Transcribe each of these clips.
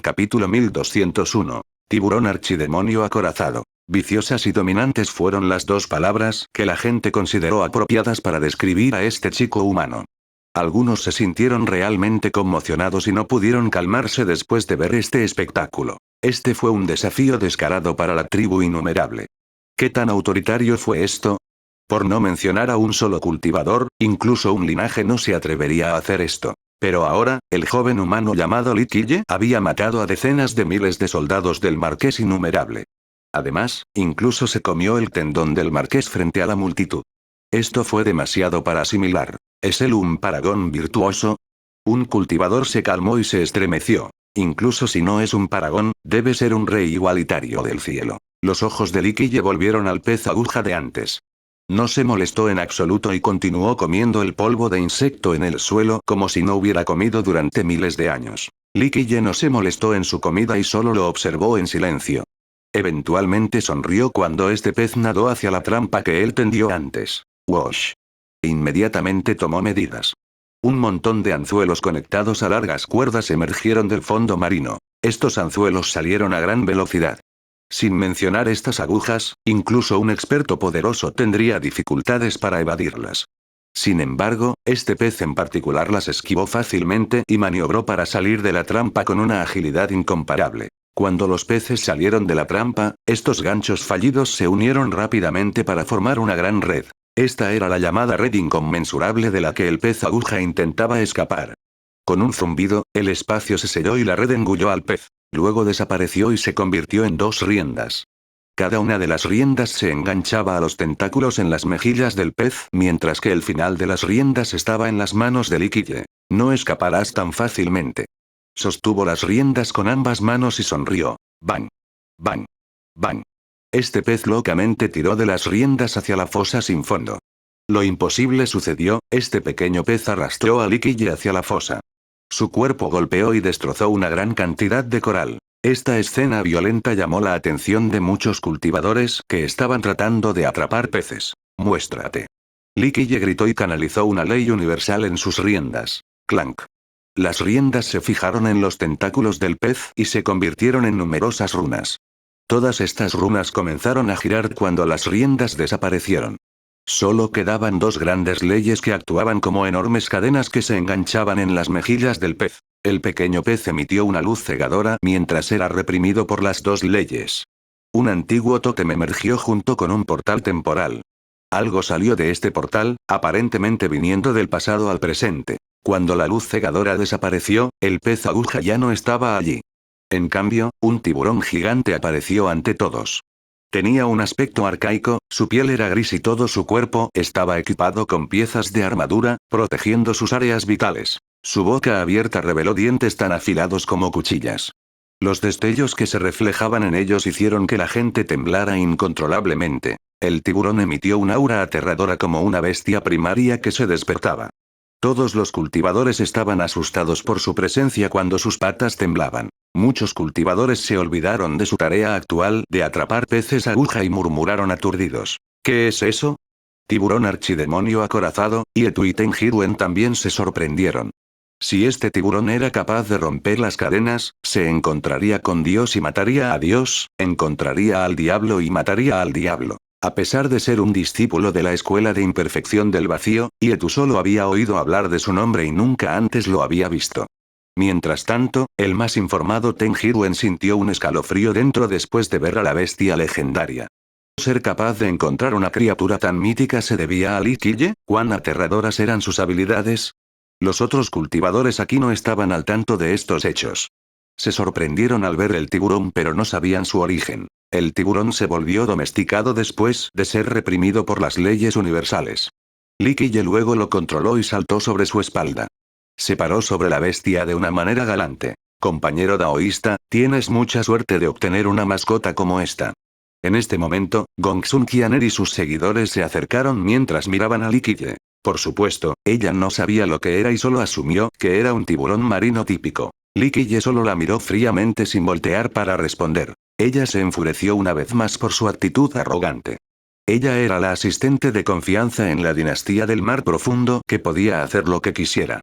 Capítulo 1201. Tiburón archidemonio acorazado. Viciosas y dominantes fueron las dos palabras que la gente consideró apropiadas para describir a este chico humano. Algunos se sintieron realmente conmocionados y no pudieron calmarse después de ver este espectáculo. Este fue un desafío descarado para la tribu innumerable. ¿Qué tan autoritario fue esto? Por no mencionar a un solo cultivador, incluso un linaje no se atrevería a hacer esto. Pero ahora, el joven humano llamado Liquille había matado a decenas de miles de soldados del Marqués Innumerable. Además, incluso se comió el tendón del Marqués frente a la multitud. Esto fue demasiado para asimilar. ¿Es él un paragón virtuoso? Un cultivador se calmó y se estremeció. Incluso si no es un paragón, debe ser un rey igualitario del cielo. Los ojos de Liquille volvieron al pez aguja de antes. No se molestó en absoluto y continuó comiendo el polvo de insecto en el suelo como si no hubiera comido durante miles de años. Liquille no se molestó en su comida y solo lo observó en silencio. Eventualmente sonrió cuando este pez nadó hacia la trampa que él tendió antes. Wash. Inmediatamente tomó medidas. Un montón de anzuelos conectados a largas cuerdas emergieron del fondo marino. Estos anzuelos salieron a gran velocidad. Sin mencionar estas agujas, incluso un experto poderoso tendría dificultades para evadirlas. Sin embargo, este pez en particular las esquivó fácilmente y maniobró para salir de la trampa con una agilidad incomparable. Cuando los peces salieron de la trampa, estos ganchos fallidos se unieron rápidamente para formar una gran red. Esta era la llamada red inconmensurable de la que el pez aguja intentaba escapar. Con un zumbido, el espacio se selló y la red engulló al pez. Luego desapareció y se convirtió en dos riendas. Cada una de las riendas se enganchaba a los tentáculos en las mejillas del pez, mientras que el final de las riendas estaba en las manos de Liquille. No escaparás tan fácilmente. Sostuvo las riendas con ambas manos y sonrió. Bang. Bang. Bang. Este pez locamente tiró de las riendas hacia la fosa sin fondo. Lo imposible sucedió, este pequeño pez arrastró a Liquille hacia la fosa. Su cuerpo golpeó y destrozó una gran cantidad de coral. Esta escena violenta llamó la atención de muchos cultivadores que estaban tratando de atrapar peces. Muéstrate. Liquille gritó y canalizó una ley universal en sus riendas. Clank. Las riendas se fijaron en los tentáculos del pez y se convirtieron en numerosas runas. Todas estas runas comenzaron a girar cuando las riendas desaparecieron. Solo quedaban dos grandes leyes que actuaban como enormes cadenas que se enganchaban en las mejillas del pez. El pequeño pez emitió una luz cegadora mientras era reprimido por las dos leyes. Un antiguo tótem emergió junto con un portal temporal. Algo salió de este portal, aparentemente viniendo del pasado al presente. Cuando la luz cegadora desapareció, el pez aguja ya no estaba allí. En cambio, un tiburón gigante apareció ante todos. Tenía un aspecto arcaico, su piel era gris y todo su cuerpo estaba equipado con piezas de armadura, protegiendo sus áreas vitales. Su boca abierta reveló dientes tan afilados como cuchillas. Los destellos que se reflejaban en ellos hicieron que la gente temblara incontrolablemente. El tiburón emitió un aura aterradora como una bestia primaria que se despertaba. Todos los cultivadores estaban asustados por su presencia cuando sus patas temblaban. Muchos cultivadores se olvidaron de su tarea actual de atrapar peces aguja y murmuraron aturdidos. ¿Qué es eso? Tiburón archidemonio acorazado, y Etu y Tenjiruen también se sorprendieron. Si este tiburón era capaz de romper las cadenas, se encontraría con Dios y mataría a Dios, encontraría al diablo y mataría al diablo. A pesar de ser un discípulo de la Escuela de Imperfección del Vacío, Etu solo había oído hablar de su nombre y nunca antes lo había visto. Mientras tanto, el más informado Tenjiruen sintió un escalofrío dentro después de ver a la bestia legendaria. Ser capaz de encontrar una criatura tan mítica se debía a Liquille. ¿Cuán aterradoras eran sus habilidades? Los otros cultivadores aquí no estaban al tanto de estos hechos. Se sorprendieron al ver el tiburón pero no sabían su origen. El tiburón se volvió domesticado después de ser reprimido por las leyes universales. Liquille luego lo controló y saltó sobre su espalda. Se paró sobre la bestia de una manera galante. Compañero daoísta, tienes mucha suerte de obtener una mascota como esta. En este momento, Gongsun Qianer y sus seguidores se acercaron mientras miraban a Liquille. Por supuesto, ella no sabía lo que era y solo asumió que era un tiburón marino típico. Liquille solo la miró fríamente sin voltear para responder. Ella se enfureció una vez más por su actitud arrogante. Ella era la asistente de confianza en la dinastía del Mar Profundo que podía hacer lo que quisiera.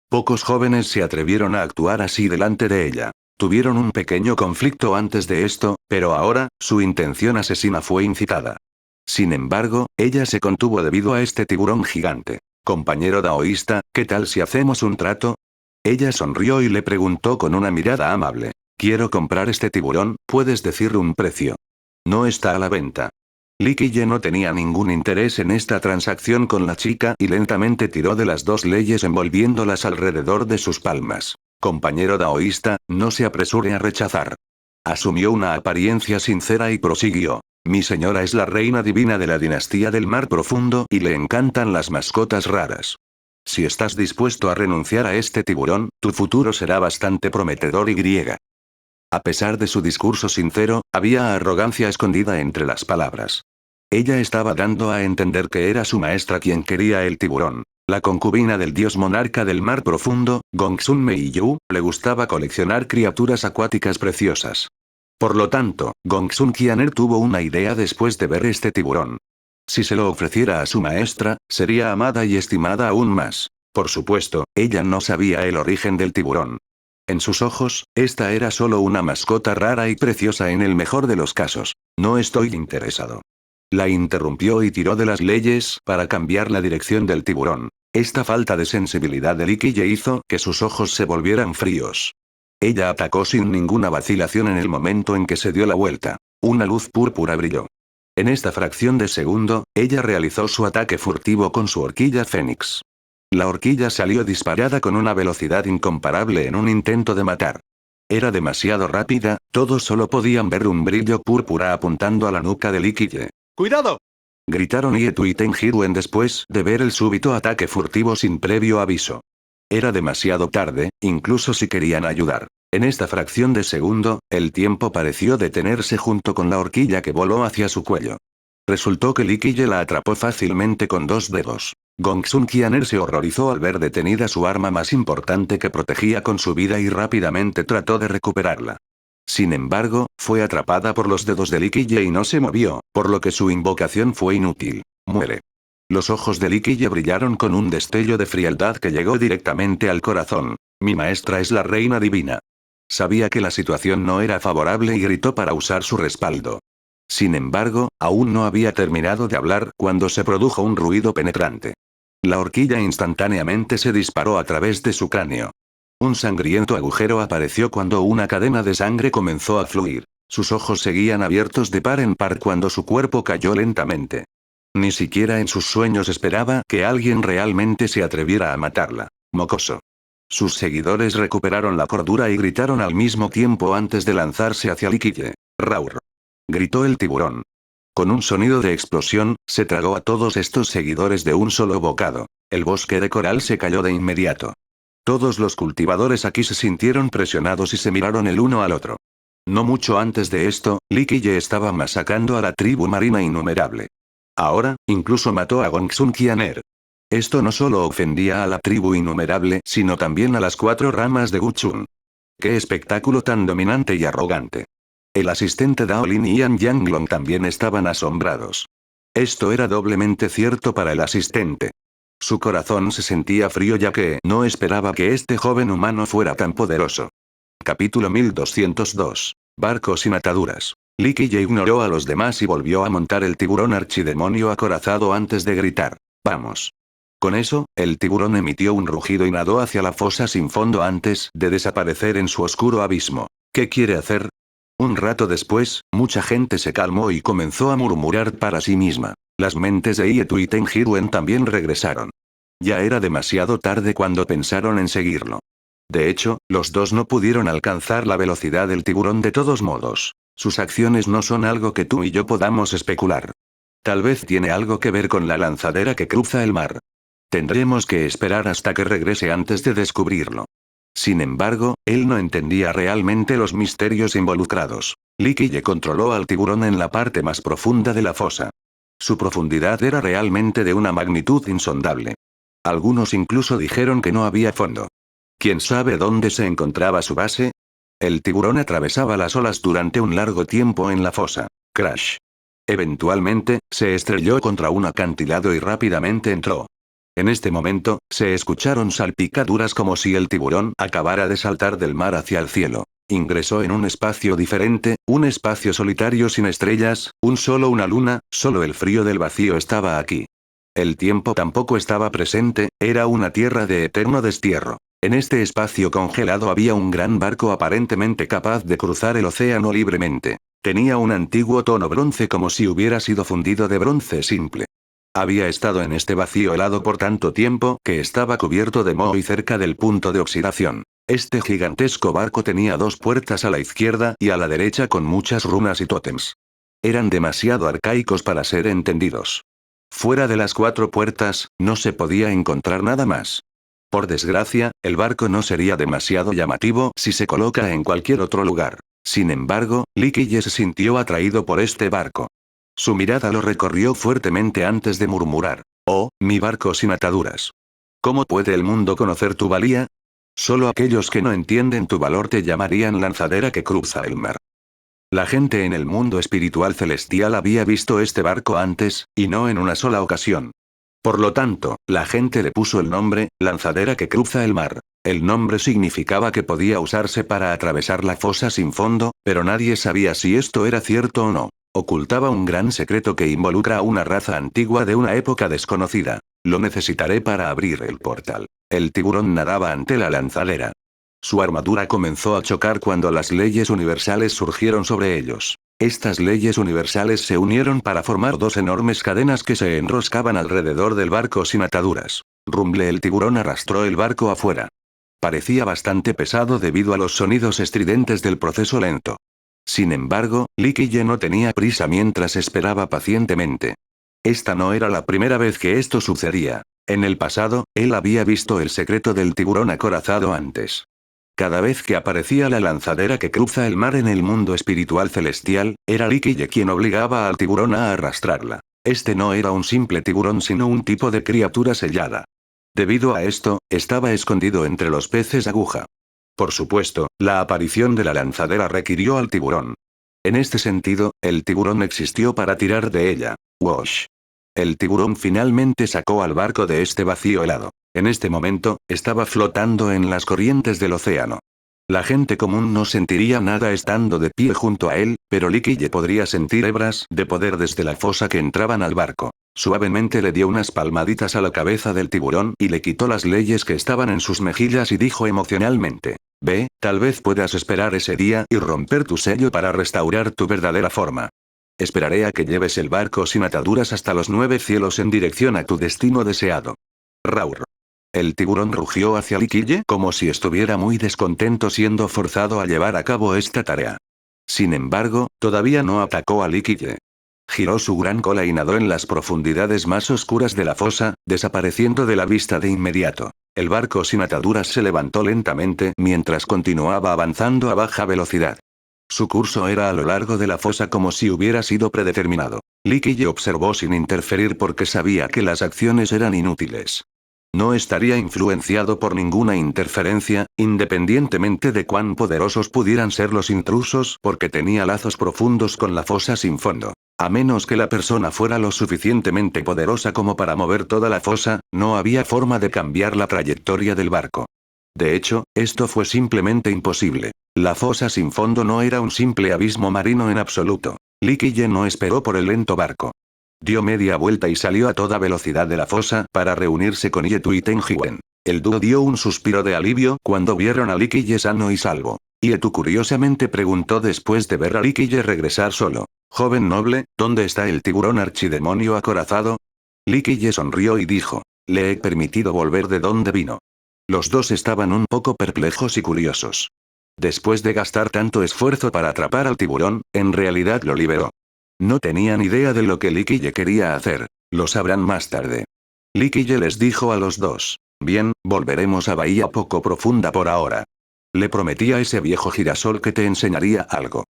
Pocos jóvenes se atrevieron a actuar así delante de ella. Tuvieron un pequeño conflicto antes de esto, pero ahora, su intención asesina fue incitada. Sin embargo, ella se contuvo debido a este tiburón gigante. Compañero daoísta, ¿qué tal si hacemos un trato? Ella sonrió y le preguntó con una mirada amable. Quiero comprar este tiburón, ¿puedes decir un precio? No está a la venta. Li Qiye no tenía ningún interés en esta transacción con la chica y lentamente tiró de las dos leyes envolviéndolas alrededor de sus palmas. Compañero daoísta, no se apresure a rechazar. Asumió una apariencia sincera y prosiguió. Mi señora es la reina divina de la dinastía del mar profundo y le encantan las mascotas raras. Si estás dispuesto a renunciar a este tiburón, tu futuro será bastante prometedor y griega. A pesar de su discurso sincero, había arrogancia escondida entre las palabras. Ella estaba dando a entender que era su maestra quien quería el tiburón. La concubina del dios monarca del mar profundo, Gongsun Meiyu, le gustaba coleccionar criaturas acuáticas preciosas. Por lo tanto, Gongsun Qianer tuvo una idea después de ver este tiburón. Si se lo ofreciera a su maestra, sería amada y estimada aún más. Por supuesto, ella no sabía el origen del tiburón. En sus ojos, esta era solo una mascota rara y preciosa en el mejor de los casos. No estoy interesado. La interrumpió y tiró de las leyes para cambiar la dirección del tiburón. Esta falta de sensibilidad de Li Qiye hizo que sus ojos se volvieran fríos. Ella atacó sin ninguna vacilación en el momento en que se dio la vuelta. Una luz púrpura brilló. En esta fracción de segundo, ella realizó su ataque furtivo con su horquilla Fénix. La horquilla salió disparada con una velocidad incomparable en un intento de matar. Era demasiado rápida, todos solo podían ver un brillo púrpura apuntando a la nuca de Li Qiye. ¡Cuidado! Gritaron Yetu y Tenjiruen después de ver el súbito ataque furtivo sin previo aviso. Era demasiado tarde, incluso si querían ayudar. En esta fracción de segundo, el tiempo pareció detenerse junto con la horquilla que voló hacia su cuello. Resultó que Li Qiye la atrapó fácilmente con dos dedos. Gongsun Qianer se horrorizó al ver detenida su arma más importante que protegía con su vida y rápidamente trató de recuperarla. Sin embargo, fue atrapada por los dedos de Li Qiye y no se movió, por lo que su invocación fue inútil. Muere. Los ojos de Li Qiye brillaron con un destello de frialdad que llegó directamente al corazón. Mi maestra es la reina divina. Sabía que la situación no era favorable y gritó para usar su respaldo. Sin embargo, aún no había terminado de hablar cuando se produjo un ruido penetrante. La horquilla instantáneamente se disparó a través de su cráneo. Un sangriento agujero apareció cuando una cadena de sangre comenzó a fluir. Sus ojos seguían abiertos de par en par cuando su cuerpo cayó lentamente. Ni siquiera en sus sueños esperaba que alguien realmente se atreviera a matarla. Mocoso. Sus seguidores recuperaron la cordura y gritaron al mismo tiempo antes de lanzarse hacia Li Qiye. Raur. Gritó el tiburón. Con un sonido de explosión, se tragó a todos estos seguidores de un solo bocado. El bosque de coral se cayó de inmediato. Todos los cultivadores aquí se sintieron presionados y se miraron el uno al otro. No mucho antes de esto, Li Qiye estaba masacrando a la tribu marina innumerable. Ahora, incluso mató a Gongsun Qianer. Esto no solo ofendía a la tribu innumerable, sino también a las 4 ramas de Guchun. ¡Qué espectáculo tan dominante y arrogante! El asistente Daolin y Yan Yanglong también estaban asombrados. Esto era doblemente cierto para el asistente. Su corazón se sentía frío ya que no esperaba que este joven humano fuera tan poderoso. Capítulo 1202. Barco sin ataduras. Li Qiye ignoró a los demás y volvió a montar el tiburón archidemonio acorazado antes de gritar. ¡Vamos! Con eso, el tiburón emitió un rugido y nadó hacia la fosa sin fondo antes de desaparecer en su oscuro abismo. ¿Qué quiere hacer? Un rato después, mucha gente se calmó y comenzó a murmurar para sí misma. Las mentes de Yetu y Tenjiruen también regresaron. Ya era demasiado tarde cuando pensaron en seguirlo. De hecho, los dos no pudieron alcanzar la velocidad del tiburón de todos modos. Sus acciones no son algo que tú y yo podamos especular. Tal vez tiene algo que ver con la lanzadera que cruza el mar. Tendremos que esperar hasta que regrese antes de descubrirlo. Sin embargo, él no entendía realmente los misterios involucrados. Li Qiye controló al tiburón en la parte más profunda de la fosa. Su profundidad era realmente de una magnitud insondable. Algunos incluso dijeron que no había fondo. ¿Quién sabe dónde se encontraba su base? El tiburón atravesaba las olas durante un largo tiempo en la fosa. Crash. Eventualmente, se estrelló contra un acantilado y rápidamente entró. En este momento, se escucharon salpicaduras como si el tiburón acabara de saltar del mar hacia el cielo. Ingresó en un espacio diferente, un espacio solitario sin estrellas, una luna, solo el frío del vacío estaba aquí. El tiempo tampoco estaba presente, era una tierra de eterno destierro. En este espacio congelado había un gran barco aparentemente capaz de cruzar el océano libremente. Tenía un antiguo tono bronce como si hubiera sido fundido de bronce simple. Había estado en este vacío helado por tanto tiempo que estaba cubierto de moho y cerca del punto de oxidación. Este gigantesco barco tenía dos puertas a la izquierda y a la derecha con muchas runas y tótems. Eran demasiado arcaicos para ser entendidos. Fuera de las 4 puertas, no se podía encontrar nada más. Por desgracia, el barco no sería demasiado llamativo si se coloca en cualquier otro lugar. Sin embargo, Lee Kille se sintió atraído por este barco. Su mirada lo recorrió fuertemente antes de murmurar: «Oh, mi barco sin ataduras. ¿Cómo puede el mundo conocer tu valía? Solo aquellos que no entienden tu valor te llamarían lanzadera que cruza el mar». La gente en el mundo espiritual celestial había visto este barco antes, y no en una sola ocasión. Por lo tanto, la gente le puso el nombre, lanzadera que cruza el mar. El nombre significaba que podía usarse para atravesar la fosa sin fondo, pero nadie sabía si esto era cierto o no. Ocultaba un gran secreto que involucra a una raza antigua de una época desconocida. Lo necesitaré para abrir el portal. El tiburón nadaba ante la lanzadera. Su armadura comenzó a chocar cuando las leyes universales surgieron sobre ellos. Estas leyes universales se unieron para formar dos enormes cadenas que se enroscaban alrededor del barco sin ataduras. Rumble el tiburón arrastró el barco afuera. Parecía bastante pesado debido a los sonidos estridentes del proceso lento. Sin embargo, Lee Kille no tenía prisa mientras esperaba pacientemente. Esta no era la primera vez que esto sucedía. En el pasado, él había visto el secreto del tiburón acorazado antes. Cada vez que aparecía la lanzadera que cruza el mar en el mundo espiritual celestial, era Lee Kille quien obligaba al tiburón a arrastrarla. Este no era un simple tiburón sino un tipo de criatura sellada. Debido a esto, estaba escondido entre los peces aguja. Por supuesto, la aparición de la lanzadera requirió al tiburón. En este sentido, el tiburón existió para tirar de ella. Wash. El tiburón finalmente sacó al barco de este vacío helado. En este momento, estaba flotando en las corrientes del océano. La gente común no sentiría nada estando de pie junto a él, pero Lee Kille podría sentir hebras de poder desde la fosa que entraban al barco. Suavemente le dio unas palmaditas a la cabeza del tiburón y le quitó las leyes que estaban en sus mejillas y dijo emocionalmente: «Ve, tal vez puedas esperar ese día y romper tu sello para restaurar tu verdadera forma. Esperaré a que lleves el barco sin ataduras hasta los 9 cielos en dirección a tu destino deseado». Raur. El tiburón rugió hacia Lee Kille como si estuviera muy descontento siendo forzado a llevar a cabo esta tarea. Sin embargo, todavía no atacó a Lee Kille. Giró su gran cola y nadó en las profundidades más oscuras de la fosa, desapareciendo de la vista de inmediato. El barco sin ataduras se levantó lentamente mientras continuaba avanzando a baja velocidad. Su curso era a lo largo de la fosa como si hubiera sido predeterminado. Lee Kille observó sin interferir porque sabía que las acciones eran inútiles. No estaría influenciado por ninguna interferencia, independientemente de cuán poderosos pudieran ser los intrusos porque tenía lazos profundos con la fosa sin fondo. A menos que la persona fuera lo suficientemente poderosa como para mover toda la fosa, no había forma de cambiar la trayectoria del barco. De hecho, esto fue simplemente imposible. La fosa sin fondo no era un simple abismo marino en absoluto. Lee Kille no esperó por el lento barco. Dio media vuelta y salió a toda velocidad de la fosa para reunirse con Yetu y Tenjiwen. El dúo dio un suspiro de alivio cuando vieron a Lee Kille sano y salvo. Yetu curiosamente preguntó después de ver a Lee Kille regresar solo: «Joven noble, ¿dónde está el tiburón archidemonio acorazado?» Lee Kille sonrió y dijo: «Le he permitido volver de donde vino». Los dos estaban un poco perplejos y curiosos. Después de gastar tanto esfuerzo para atrapar al tiburón, en realidad lo liberó. No tenían idea de lo que Lee Kille quería hacer. Lo sabrán más tarde. Lee Kille les dijo a los dos: «Bien, volveremos a Bahía Poco Profunda por ahora. Le prometí a ese viejo girasol que te enseñaría algo.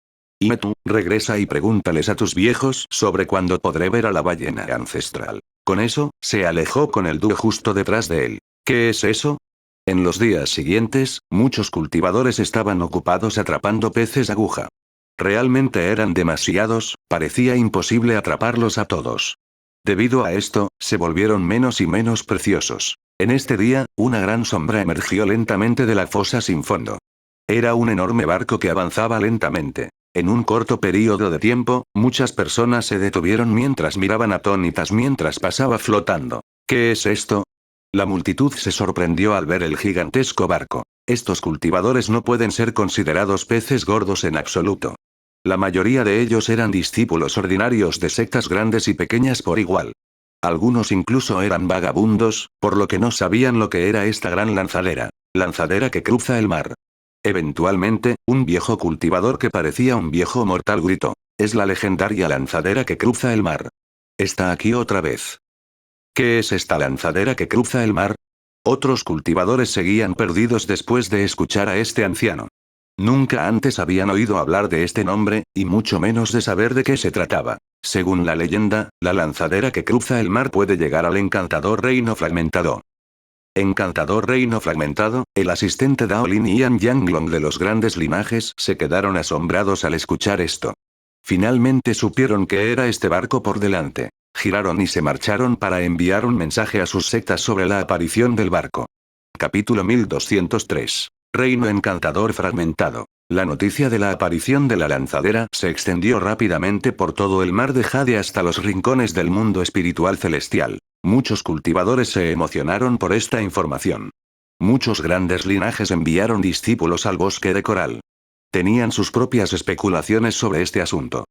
Y tú, regresa y pregúntales a tus viejos sobre cuándo podré ver a la ballena ancestral». Con eso, se alejó con el dúo justo detrás de él. ¿Qué es eso? En los días siguientes, muchos cultivadores estaban ocupados atrapando peces aguja. Realmente eran demasiados, parecía imposible atraparlos a todos. Debido a esto, se volvieron menos y menos preciosos. En este día, una gran sombra emergió lentamente de la fosa sin fondo. Era un enorme barco que avanzaba lentamente. En un corto período de tiempo, muchas personas se detuvieron mientras miraban atónitas mientras pasaba flotando. ¿Qué es esto? La multitud se sorprendió al ver el gigantesco barco. Estos cultivadores no pueden ser considerados peces gordos en absoluto. La mayoría de ellos eran discípulos ordinarios de sectas grandes y pequeñas por igual. Algunos incluso eran vagabundos, por lo que no sabían lo que era esta gran lanzadera. Lanzadera que cruza el mar. Eventualmente, un viejo cultivador que parecía un viejo mortal gritó. Es la legendaria lanzadera que cruza el mar. Está aquí otra vez. ¿Qué es esta lanzadera que cruza el mar? Otros cultivadores seguían perdidos después de escuchar a este anciano. Nunca antes habían oído hablar de este nombre, y mucho menos de saber de qué se trataba. Según la leyenda, la lanzadera que cruza el mar puede llegar al encantador reino fragmentado. Encantador reino fragmentado, el asistente Daolin y Yan Yanglong de los grandes linajes se quedaron asombrados al escuchar esto. Finalmente supieron que era este barco por delante. Giraron y se marcharon para enviar un mensaje a sus sectas sobre la aparición del barco. Capítulo 1203. Reino encantador fragmentado. La noticia de la aparición de la lanzadera se extendió rápidamente por todo el mar de Jade hasta los rincones del mundo espiritual celestial. Muchos cultivadores se emocionaron por esta información. Muchos grandes linajes enviaron discípulos al bosque de coral. Tenían sus propias especulaciones sobre este asunto.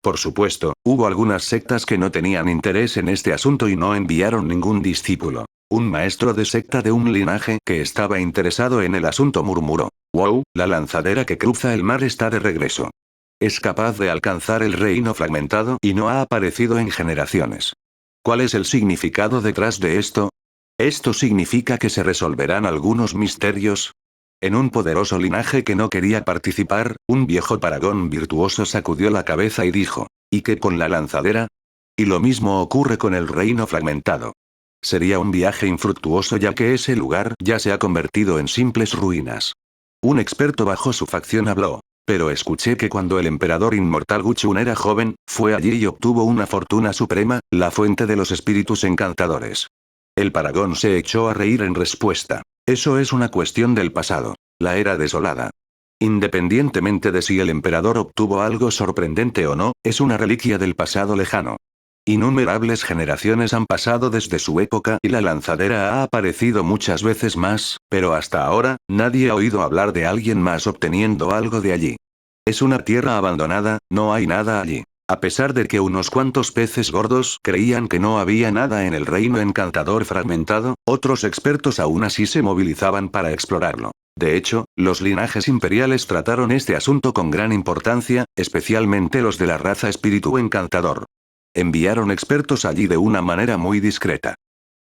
Por supuesto, hubo algunas sectas que no tenían interés en este asunto y no enviaron ningún discípulo. Un maestro de secta de un linaje que estaba interesado en el asunto murmuró. «Wow, la lanzadera que cruza el mar está de regreso. Es capaz de alcanzar el reino fragmentado y no ha aparecido en generaciones. ¿Cuál es el significado detrás de esto? ¿Esto significa que se resolverán algunos misterios?» En un poderoso linaje que no quería participar, un viejo paragón virtuoso sacudió la cabeza y dijo. ¿Y qué con la lanzadera? Y lo mismo ocurre con el reino fragmentado. Sería un viaje infructuoso ya que ese lugar ya se ha convertido en simples ruinas. Un experto bajo su facción habló. Pero escuché que cuando el emperador inmortal Guchun era joven, fue allí y obtuvo una fortuna suprema, la fuente de los espíritus encantadores. El paragón se echó a reír en respuesta. Eso es una cuestión del pasado. La era desolada. Independientemente de si el emperador obtuvo algo sorprendente o no, es una reliquia del pasado lejano. Innumerables generaciones han pasado desde su época y la lanzadera ha aparecido muchas veces más, pero hasta ahora, nadie ha oído hablar de alguien más obteniendo algo de allí. Es una tierra abandonada, no hay nada allí. A pesar de que unos cuantos peces gordos creían que no había nada en el reino encantador fragmentado, otros expertos aún así se movilizaban para explorarlo. De hecho, los linajes imperiales trataron este asunto con gran importancia, especialmente los de la raza espíritu encantador. Enviaron expertos allí de una manera muy discreta.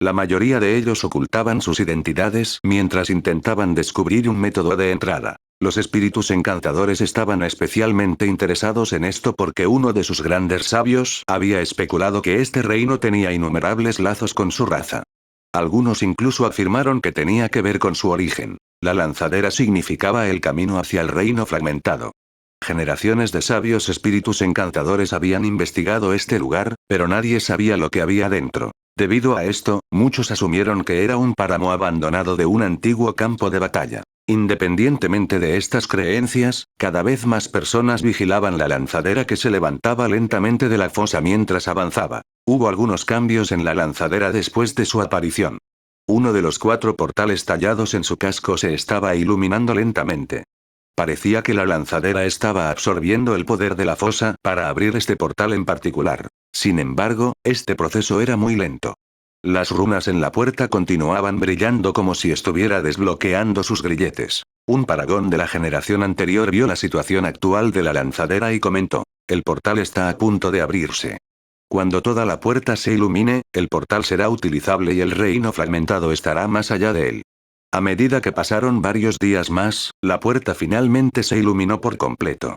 La mayoría de ellos ocultaban sus identidades mientras intentaban descubrir un método de entrada. Los espíritus encantadores estaban especialmente interesados en esto porque uno de sus grandes sabios había especulado que este reino tenía innumerables lazos con su raza. Algunos incluso afirmaron que tenía que ver con su origen. La lanzadera significaba el camino hacia el reino fragmentado. Generaciones de sabios espíritus encantadores habían investigado este lugar, pero nadie sabía lo que había dentro. Debido a esto, muchos asumieron que era un páramo abandonado de un antiguo campo de batalla. Independientemente de estas creencias, cada vez más personas vigilaban la lanzadera que se levantaba lentamente de la fosa mientras avanzaba. Hubo algunos cambios en la lanzadera después de su aparición. Uno de los 4 portales tallados en su casco se estaba iluminando lentamente. Parecía que la lanzadera estaba absorbiendo el poder de la fosa para abrir este portal en particular. Sin embargo, este proceso era muy lento. Las runas en la puerta continuaban brillando como si estuviera desbloqueando sus grilletes. Un paragón de la generación anterior vio la situación actual de la lanzadera y comentó. El portal está a punto de abrirse. Cuando toda la puerta se ilumine, el portal será utilizable y el reino fragmentado estará más allá de él. A medida que pasaron varios días más, la puerta finalmente se iluminó por completo.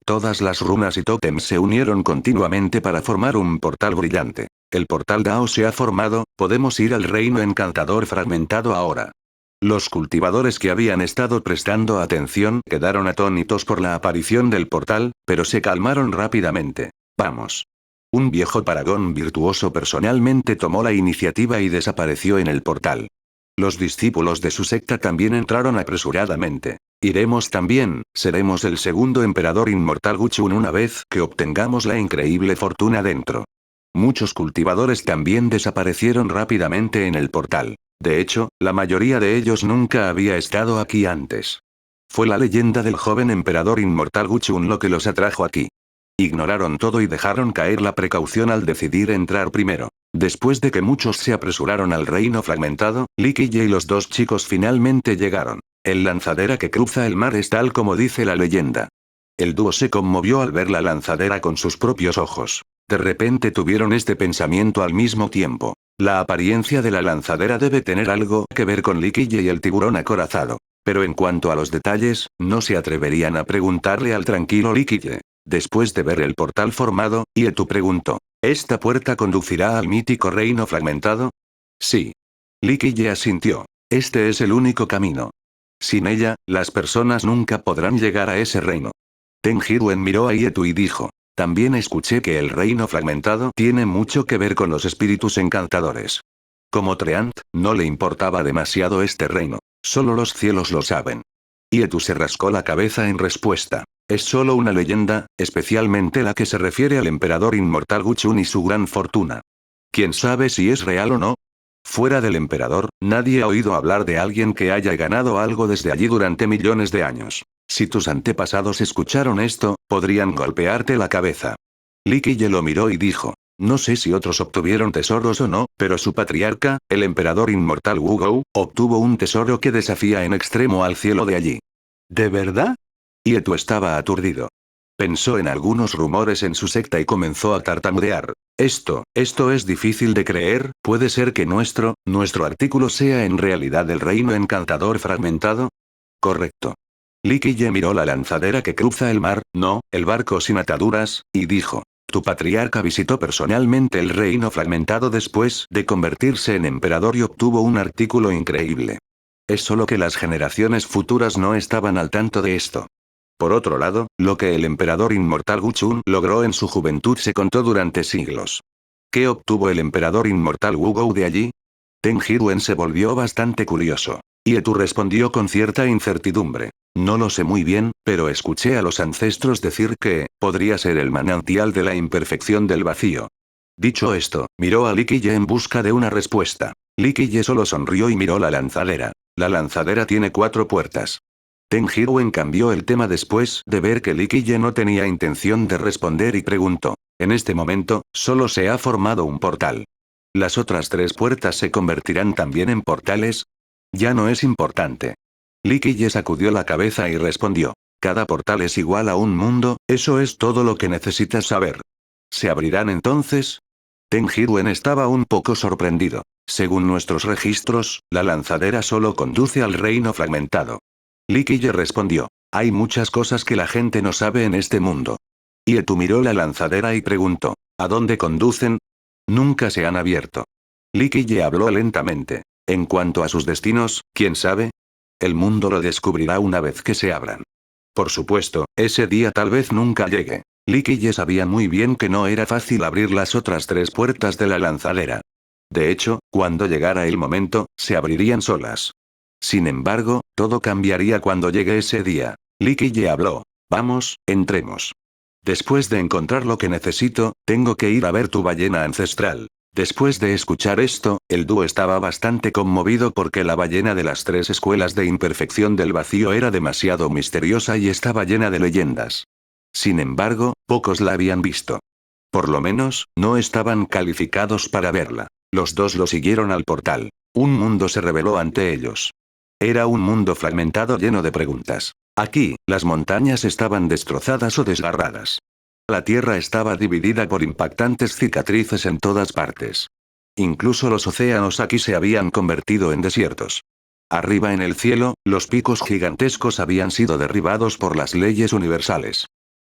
Todas las runas y tótems se unieron continuamente para formar un portal brillante. El portal Dao se ha formado, podemos ir al reino encantador fragmentado ahora. Los cultivadores que habían estado prestando atención quedaron atónitos por la aparición del portal, pero se calmaron rápidamente. Vamos. Un viejo paragón virtuoso personalmente tomó la iniciativa y desapareció en el portal. Los discípulos de su secta también entraron apresuradamente. Iremos también, seremos el segundo emperador inmortal Guchun una vez que obtengamos la increíble fortuna dentro. Muchos cultivadores también desaparecieron rápidamente en el portal. De hecho, la mayoría de ellos nunca había estado aquí antes. Fue la leyenda del joven emperador inmortal Guchun lo que los atrajo aquí. Ignoraron todo y dejaron caer la precaución al decidir entrar primero. Después de que muchos se apresuraron al reino fragmentado, Li Qiye y los dos chicos finalmente llegaron. El lanzadera que cruza el mar es tal como dice la leyenda. El dúo se conmovió al ver la lanzadera con sus propios ojos. De repente tuvieron este pensamiento al mismo tiempo. La apariencia de la lanzadera debe tener algo que ver con Li Qiye y el tiburón acorazado. Pero en cuanto a los detalles, no se atreverían a preguntarle al tranquilo Li Qiye. Después de ver el portal formado, Yetu preguntó, ¿esta puerta conducirá al mítico reino fragmentado? Sí. Li Qiye asintió. Este es el único camino. Sin ella, las personas nunca podrán llegar a ese reino. Ten Hiruen miró a Yetu y dijo, también escuché que el reino fragmentado tiene mucho que ver con los espíritus encantadores. Como Treant, no le importaba demasiado este reino. Solo los cielos lo saben. Yetu se rascó la cabeza en respuesta. Es solo una leyenda, especialmente la que se refiere al emperador inmortal Guchun y su gran fortuna. ¿Quién sabe si es real o no? Fuera del emperador, nadie ha oído hablar de alguien que haya ganado algo desde allí durante millones de años. Si tus antepasados escucharon esto, podrían golpearte la cabeza. Li Qiye lo miró y dijo, no sé si otros obtuvieron tesoros o no, pero su patriarca, el emperador inmortal Wu Gou, obtuvo un tesoro que desafía en extremo al cielo de allí. ¿De verdad? Yetu estaba aturdido. Pensó en algunos rumores en su secta y comenzó a tartamudear. Esto es difícil de creer, ¿puede ser que nuestro artículo sea en realidad el reino encantador fragmentado? Correcto. Li Qiye miró la lanzadera que cruza el mar, no, el barco sin ataduras, y dijo. Tu patriarca visitó personalmente el reino fragmentado después de convertirse en emperador y obtuvo un artículo increíble. Es solo que las generaciones futuras no estaban al tanto de esto. Por otro lado, lo que el emperador inmortal Guchun logró en su juventud se contó durante siglos. ¿Qué obtuvo el emperador inmortal Wu Gou de allí? Ten Hiruen se volvió bastante curioso. Yetu respondió con cierta incertidumbre. No lo sé muy bien, pero escuché a los ancestros decir que, podría ser el manantial de la imperfección del vacío. Dicho esto, miró a Li Qiye en busca de una respuesta. Li Qiye solo sonrió y miró la lanzadera. La lanzadera tiene 4 puertas. Ten Hiruen cambió el tema después de ver que Li Qiye no tenía intención de responder y preguntó. En este momento, solo se ha formado un portal. ¿Las otras 3 puertas se convertirán también en portales? Ya no es importante. Li Qiye sacudió la cabeza y respondió. Cada portal es igual a un mundo, eso es todo lo que necesitas saber. ¿Se abrirán entonces? Ten Hiruen estaba un poco sorprendido. Según nuestros registros, la lanzadera solo conduce al reino fragmentado. Li Qiye respondió. Hay muchas cosas que la gente no sabe en este mundo. Yetu miró la lanzadera y preguntó. ¿A dónde conducen? Nunca se han abierto. Li Qiye habló lentamente. En cuanto a sus destinos, ¿quién sabe? El mundo lo descubrirá una vez que se abran. Por supuesto, ese día tal vez nunca llegue. Li Qiye sabía muy bien que no era fácil abrir las otras 3 puertas de la lanzadera. De hecho, cuando llegara el momento, se abrirían solas. Sin embargo, todo cambiaría cuando llegue ese día. Li Qiye habló. Vamos, entremos. Después de encontrar lo que necesito, tengo que ir a ver tu ballena ancestral. Después de escuchar esto, el dúo estaba bastante conmovido porque la ballena de las 3 escuelas de imperfección del vacío era demasiado misteriosa y estaba llena de leyendas. Sin embargo, pocos la habían visto. Por lo menos, no estaban calificados para verla. Los dos lo siguieron al portal. Un mundo se reveló ante ellos. Era un mundo fragmentado lleno de preguntas. Aquí, las montañas estaban destrozadas o desgarradas. La tierra estaba dividida por impactantes cicatrices en todas partes. Incluso los océanos aquí se habían convertido en desiertos. Arriba en el cielo, los picos gigantescos habían sido derribados por las leyes universales.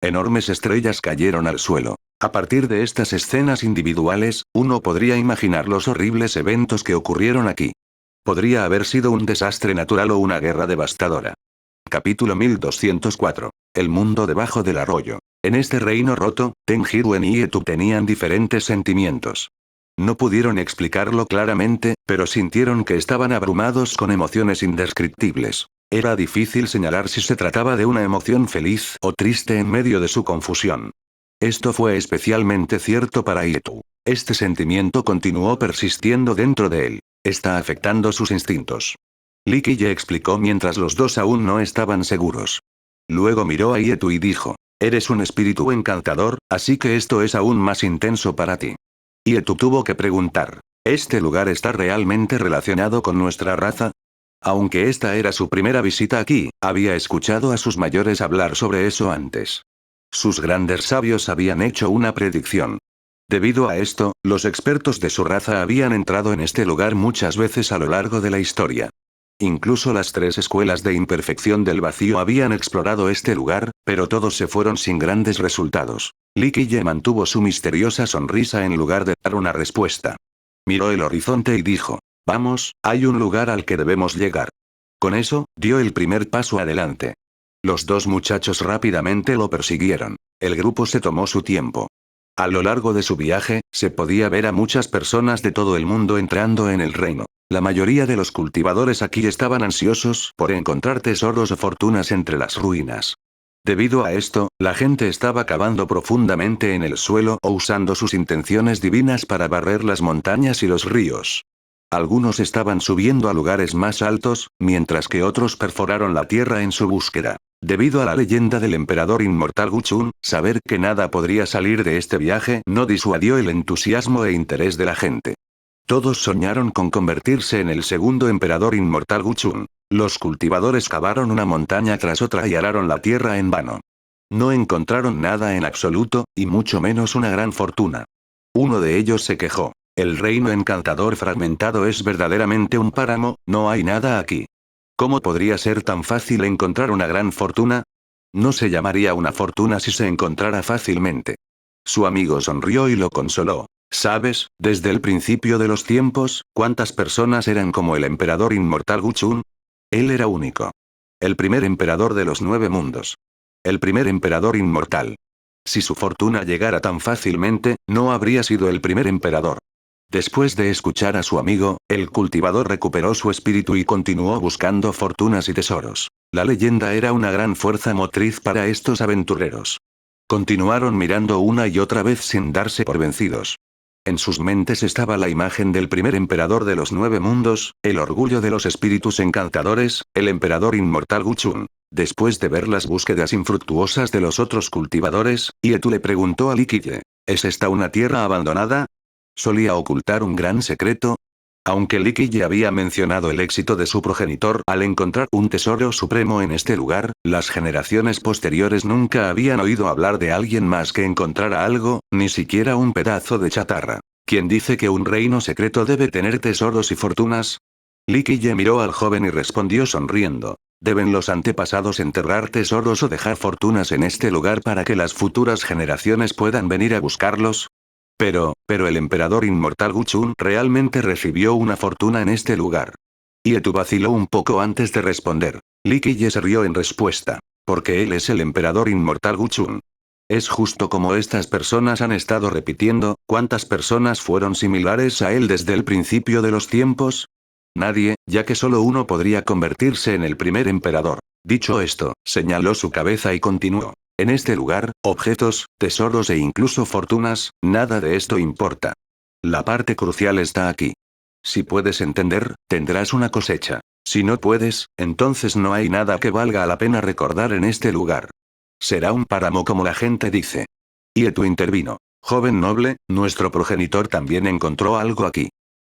Enormes estrellas cayeron al suelo. A partir de estas escenas individuales, uno podría imaginar los horribles eventos que ocurrieron aquí. Podría haber sido un desastre natural o una guerra devastadora. Capítulo 1204. El mundo debajo del arroyo. En este reino roto, Ten Hiruen y Yetu tenían diferentes sentimientos. No pudieron explicarlo claramente, pero sintieron que estaban abrumados con emociones indescriptibles. Era difícil señalar si se trataba de una emoción feliz o triste en medio de su confusión. Esto fue especialmente cierto para Ietu. Este sentimiento continuó persistiendo dentro de él. Está afectando sus instintos. Liquiye explicó mientras los dos aún no estaban seguros. Luego miró a Ietu y dijo: eres un espíritu encantador, así que esto es aún más intenso para ti. Ietu tuvo que preguntar: ¿este lugar está realmente relacionado con nuestra raza? Aunque esta era su primera visita aquí, había escuchado a sus mayores hablar sobre eso antes. Sus grandes sabios habían hecho una predicción. Debido a esto, los expertos de su raza habían entrado en este lugar muchas veces a lo largo de la historia. Incluso las 3 escuelas de imperfección del vacío habían explorado este lugar, pero todos se fueron sin grandes resultados. Liquiye mantuvo su misteriosa sonrisa en lugar de dar una respuesta. Miró el horizonte y dijo: vamos, hay un lugar al que debemos llegar. Con eso, dio el primer paso adelante. Los dos muchachos rápidamente lo persiguieron. El grupo se tomó su tiempo. A lo largo de su viaje, se podía ver a muchas personas de todo el mundo entrando en el reino. La mayoría de los cultivadores aquí estaban ansiosos por encontrar tesoros o fortunas entre las ruinas. Debido a esto, la gente estaba cavando profundamente en el suelo o usando sus intenciones divinas para barrer las montañas y los ríos. Algunos estaban subiendo a lugares más altos, mientras que otros perforaron la tierra en su búsqueda. Debido a la leyenda del emperador inmortal Guchun, saber que nada podría salir de este viaje no disuadió el entusiasmo e interés de la gente. Todos soñaron con convertirse en el segundo emperador inmortal Guchun. Los cultivadores cavaron una montaña tras otra y araron la tierra en vano. No encontraron nada en absoluto, y mucho menos una gran fortuna. Uno de ellos se quejó: el reino encantador fragmentado es verdaderamente un páramo, no hay nada aquí. ¿Cómo podría ser tan fácil encontrar una gran fortuna? No se llamaría una fortuna si se encontrara fácilmente. Su amigo sonrió y lo consoló. ¿Sabes, desde el principio de los tiempos, cuántas personas eran como el emperador inmortal Guchun? Él era único. El primer emperador de los 9 mundos. El primer emperador inmortal. Si su fortuna llegara tan fácilmente, no habría sido el primer emperador. Después de escuchar a su amigo, el cultivador recuperó su espíritu y continuó buscando fortunas y tesoros. La leyenda era una gran fuerza motriz para estos aventureros. Continuaron mirando una y otra vez sin darse por vencidos. En sus mentes estaba la imagen del primer emperador de los 9 mundos, el orgullo de los espíritus encantadores, el emperador inmortal Guchun. Después de ver las búsquedas infructuosas de los otros cultivadores, Ietu le preguntó a Liquiye: ¿es esta una tierra abandonada? ¿Solía ocultar un gran secreto? Aunque Liquiye había mencionado el éxito de su progenitor al encontrar un tesoro supremo en este lugar, las generaciones posteriores nunca habían oído hablar de alguien más que encontrara algo, ni siquiera un pedazo de chatarra. ¿Quién dice que un reino secreto debe tener tesoros y fortunas? Liquiye miró al joven y respondió sonriendo: ¿deben los antepasados enterrar tesoros o dejar fortunas en este lugar para que las futuras generaciones puedan venir a buscarlos? Pero el emperador inmortal Guchun realmente recibió una fortuna en este lugar. Ietu vaciló un poco antes de responder. Liquiye se rió en respuesta. Porque él es el emperador inmortal Guchun. Es justo como estas personas han estado repitiendo: ¿cuántas personas fueron similares a él desde el principio de los tiempos? Nadie, ya que solo uno podría convertirse en el primer emperador. Dicho esto, señaló su cabeza y continuó: en este lugar, objetos, tesoros e incluso fortunas, nada de esto importa. La parte crucial está aquí. Si puedes entender, tendrás una cosecha. Si no puedes, entonces no hay nada que valga la pena recordar en este lugar. Será un páramo como la gente dice. Ietu intervino. Joven noble, nuestro progenitor también encontró algo aquí.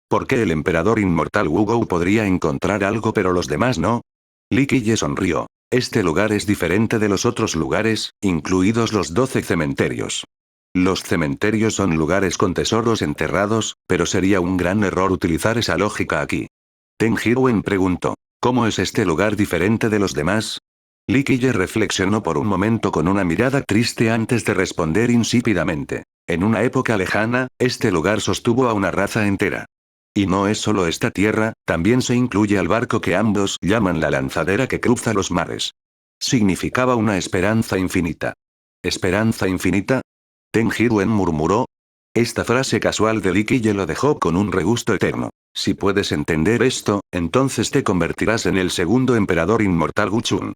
¿Por qué el emperador inmortal Wugou podría encontrar algo pero los demás no? Liquiye sonrió. Este lugar es diferente de los otros lugares, incluidos los 12 cementerios. Los cementerios son lugares con tesoros enterrados, pero sería un gran error utilizar esa lógica aquí. Ten Hirwen preguntó: ¿cómo es este lugar diferente de los demás? Liquiye reflexionó por un momento con una mirada triste antes de responder insípidamente. En una época lejana, este lugar sostuvo a una raza entera. Y no es solo esta tierra, también se incluye al barco que ambos llaman la lanzadera que cruza los mares. Significaba una esperanza infinita. ¿Esperanza infinita? Ten Hirwen murmuró. Esta frase casual de Liquiye lo dejó con un regusto eterno. Si puedes entender esto, entonces te convertirás en el segundo emperador inmortal Guchun.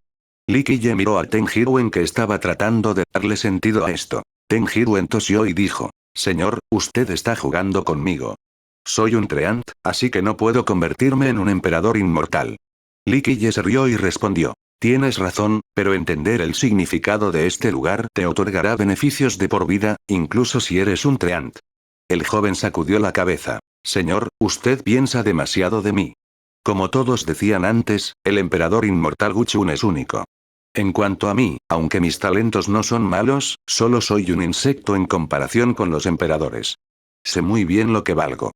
Li Qiye miró a Tenjiruen, que estaba tratando de darle sentido a esto. Tenjiruen tosió y dijo: Señor, usted está jugando conmigo. Soy un treant, así que no puedo convertirme en un emperador inmortal. Li Qiye se rió y respondió: Tienes razón, pero entender el significado de este lugar te otorgará beneficios de por vida, incluso si eres un treant. El joven sacudió la cabeza. Señor, usted piensa demasiado de mí. Como todos decían antes, el emperador inmortal Guchun es único. En cuanto a mí, aunque mis talentos no son malos, solo soy un insecto en comparación con los emperadores. Sé muy bien lo que valgo.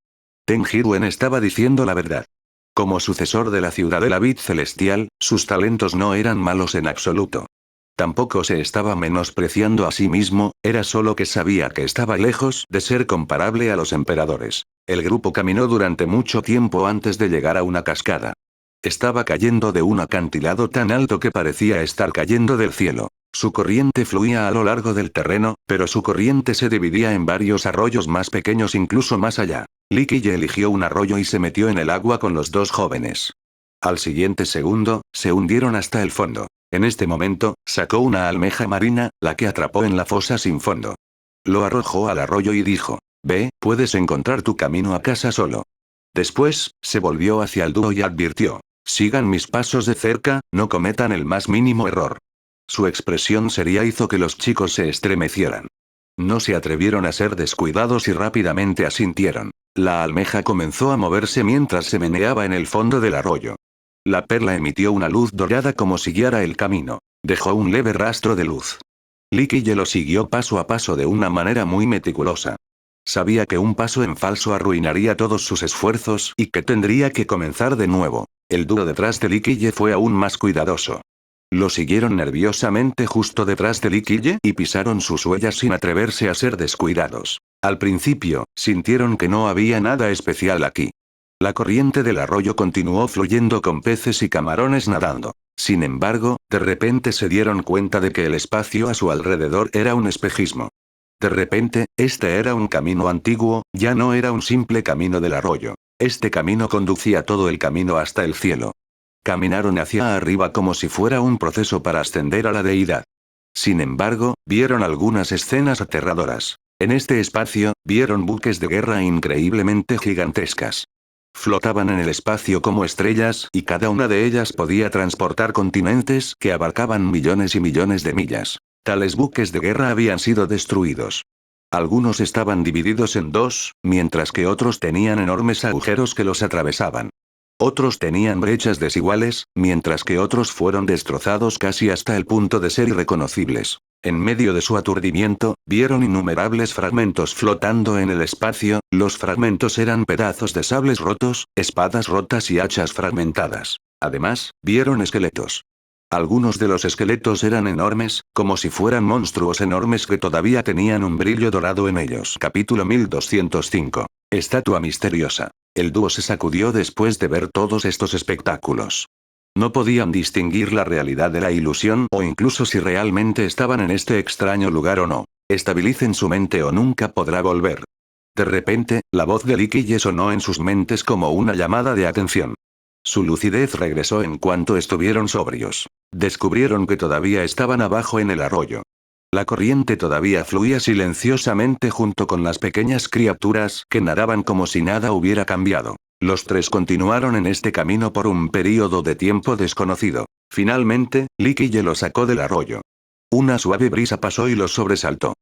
Tenjiruen estaba diciendo la verdad. Como sucesor de la ciudadela Vid Celestial, sus talentos no eran malos en absoluto. Tampoco se estaba menospreciando a sí mismo, era solo que sabía que estaba lejos de ser comparable a los emperadores. El grupo caminó durante mucho tiempo antes de llegar a una cascada. Estaba cayendo de un acantilado tan alto que parecía estar cayendo del cielo. Su corriente fluía a lo largo del terreno, pero su corriente se dividía en varios arroyos más pequeños incluso más allá. Li Qiye eligió un arroyo y se metió en el agua con los dos jóvenes. Al siguiente segundo, se hundieron hasta el fondo. En este momento, sacó una almeja marina, la que atrapó en la fosa sin fondo. Lo arrojó al arroyo y dijo: Ve, puedes encontrar tu camino a casa solo. Después, se volvió hacia el dúo y advirtió: Sigan mis pasos de cerca, no cometan el más mínimo error. Su expresión seria hizo que los chicos se estremecieran. No se atrevieron a ser descuidados y rápidamente asintieron. La almeja comenzó a moverse mientras se meneaba en el fondo del arroyo. La perla emitió una luz dorada como si guiara el camino. Dejó un leve rastro de luz. Li Qiye lo siguió paso a paso de una manera muy meticulosa. Sabía que un paso en falso arruinaría todos sus esfuerzos y que tendría que comenzar de nuevo. El dúo detrás de Li Qiye fue aún más cuidadoso. Lo siguieron nerviosamente justo detrás de Li Qiye y pisaron sus huellas sin atreverse a ser descuidados. Al principio, sintieron que no había nada especial aquí. La corriente del arroyo continuó fluyendo con peces y camarones nadando. Sin embargo, de repente se dieron cuenta de que el espacio a su alrededor era un espejismo. De repente, este era un camino antiguo, ya no era un simple camino del arroyo. Este camino conducía todo el camino hasta el cielo. Caminaron hacia arriba como si fuera un proceso para ascender a la deidad. Sin embargo, vieron algunas escenas aterradoras. En este espacio, vieron buques de guerra increíblemente gigantescas. Flotaban en el espacio como estrellas, y cada una de ellas podía transportar continentes que abarcaban millones y millones de millas. Tales buques de guerra habían sido destruidos. Algunos estaban divididos en dos, mientras que otros tenían enormes agujeros que los atravesaban. Otros tenían brechas desiguales, mientras que otros fueron destrozados casi hasta el punto de ser irreconocibles. En medio de su aturdimiento, vieron innumerables fragmentos flotando en el espacio, los fragmentos eran pedazos de sables rotos, espadas rotas y hachas fragmentadas. Además, vieron esqueletos. Algunos de los esqueletos eran enormes, como si fueran monstruos enormes que todavía tenían un brillo dorado en ellos. Capítulo 1205. Estatua misteriosa. El dúo se sacudió después de ver todos estos espectáculos. No podían distinguir la realidad de la ilusión o incluso si realmente estaban en este extraño lugar o no. Estabilicen su mente o nunca podrá volver. De repente, la voz de Li Qiye sonó en sus mentes como una llamada de atención. Su lucidez regresó en cuanto estuvieron sobrios. Descubrieron que todavía estaban abajo en el arroyo. La corriente todavía fluía silenciosamente junto con las pequeñas criaturas que nadaban como si nada hubiera cambiado. Los tres continuaron en este camino por un período de tiempo desconocido. Finalmente, Li Qiye lo sacó del arroyo. Una suave brisa pasó y los sobresaltó.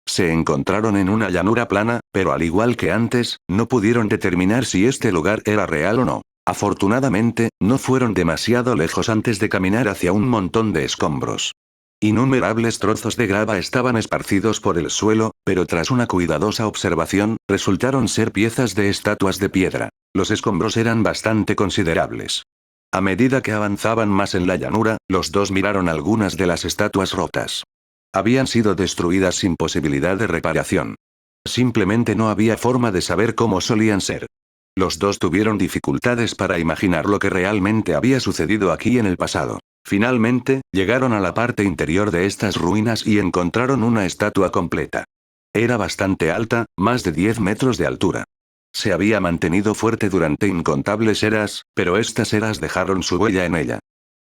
Se encontraron en una llanura plana, pero al igual que antes, no pudieron determinar si este lugar era real o no. Afortunadamente, no fueron demasiado lejos antes de caminar hacia un montón de escombros. Innumerables trozos de grava estaban esparcidos por el suelo, pero tras una cuidadosa observación, resultaron ser piezas de estatuas de piedra. Los escombros eran bastante considerables. A medida que avanzaban más en la llanura, los dos miraron algunas de las estatuas rotas. Habían sido destruidas sin posibilidad de reparación. Simplemente no había forma de saber cómo solían ser. Los dos tuvieron dificultades para imaginar lo que realmente había sucedido aquí en el pasado. Finalmente, llegaron a la parte interior de estas ruinas y encontraron una estatua completa. Era bastante alta, más de 10 metros de altura. Se había mantenido fuerte durante incontables eras, pero estas eras dejaron su huella en ella.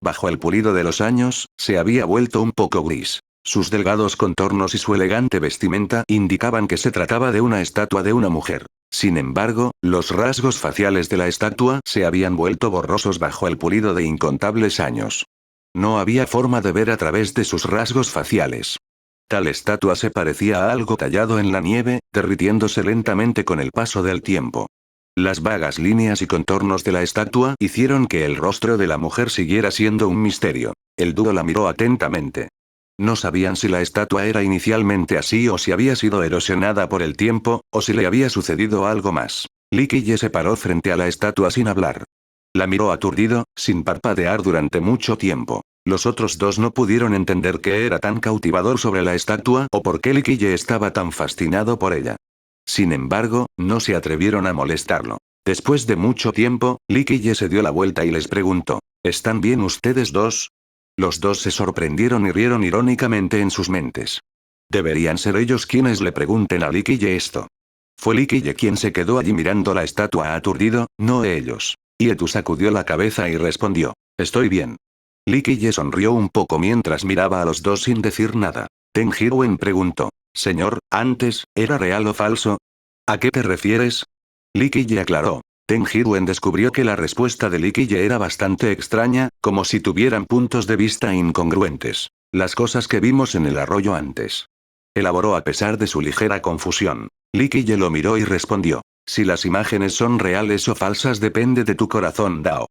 Bajo el pulido de los años, se había vuelto un poco gris. Sus delgados contornos y su elegante vestimenta indicaban que se trataba de una estatua de una mujer. Sin embargo, los rasgos faciales de la estatua se habían vuelto borrosos bajo el pulido de incontables años. No había forma de ver a través de sus rasgos faciales. Tal estatua se parecía a algo tallado en la nieve, derritiéndose lentamente con el paso del tiempo. Las vagas líneas y contornos de la estatua hicieron que el rostro de la mujer siguiera siendo un misterio. El dúo la miró atentamente. No sabían si la estatua era inicialmente así o si había sido erosionada por el tiempo, o si le había sucedido algo más. Li Qiye se paró frente a la estatua sin hablar. La miró aturdido, sin parpadear durante mucho tiempo. Los otros dos no pudieron entender qué era tan cautivador sobre la estatua o por qué Li Qiye estaba tan fascinado por ella. Sin embargo, no se atrevieron a molestarlo. Después de mucho tiempo, Li Qiye se dio la vuelta y les preguntó: ¿Están bien ustedes dos? Los dos se sorprendieron y rieron irónicamente en sus mentes. Deberían ser ellos quienes le pregunten a Li Qiye esto. Fue Li Qiye quien se quedó allí mirando la estatua aturdido, no ellos. Yetu sacudió la cabeza y respondió: Estoy bien. Li Qiye sonrió un poco mientras miraba a los dos sin decir nada. Teng Hirwen preguntó: Señor, antes, ¿era real o falso? ¿A qué te refieres? Li Qiye aclaró. Teng Hirwen descubrió que la respuesta de Li Qiye era bastante extraña, como si tuvieran puntos de vista incongruentes. Las cosas que vimos en el arroyo antes. Elaboró a pesar de su ligera confusión. Li Qiye lo miró y respondió: Si las imágenes son reales o falsas depende de tu corazón Dao.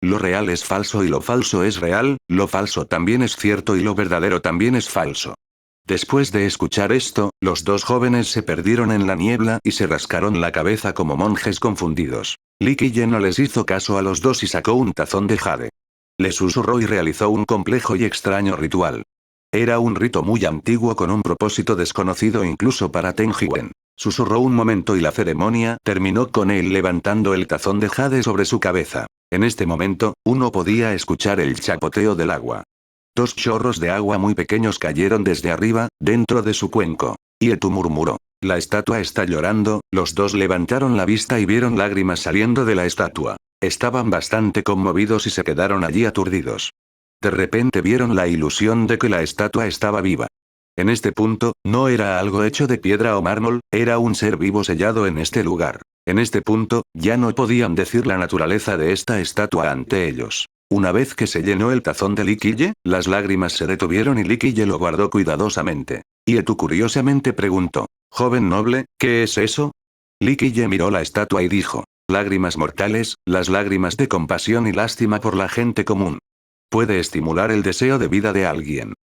Lo real es falso y lo falso es real, lo falso también es cierto y lo verdadero también es falso. Después de escuchar esto, los dos jóvenes se perdieron en la niebla y se rascaron la cabeza como monjes confundidos. Li Qiye no les hizo caso a los dos y sacó un tazón de jade. Le susurró y realizó un complejo y extraño ritual. Era un rito muy antiguo con un propósito desconocido incluso para Teng Hirwen. Susurró un momento y la ceremonia terminó con él levantando el tazón de jade sobre su cabeza. En este momento, uno podía escuchar el chapoteo del agua. Dos chorros de agua muy pequeños cayeron desde arriba, dentro de su cuenco. Yetu murmuró: La estatua está llorando. Los dos levantaron la vista y vieron lágrimas saliendo de la estatua. Estaban bastante conmovidos y se quedaron allí aturdidos. De repente vieron la ilusión de que la estatua estaba viva. En este punto, no era algo hecho de piedra o mármol, era un ser vivo sellado en este lugar. En este punto, ya no podían decir la naturaleza de esta estatua ante ellos. Una vez que se llenó el tazón de Li Qiye, las lágrimas se detuvieron y Li Qiye lo guardó cuidadosamente. Yetu curiosamente preguntó: Joven noble, ¿qué es eso? Li Qiye miró la estatua y dijo: Lágrimas mortales, las lágrimas de compasión y lástima por la gente común. Puede estimular el deseo de vida de alguien.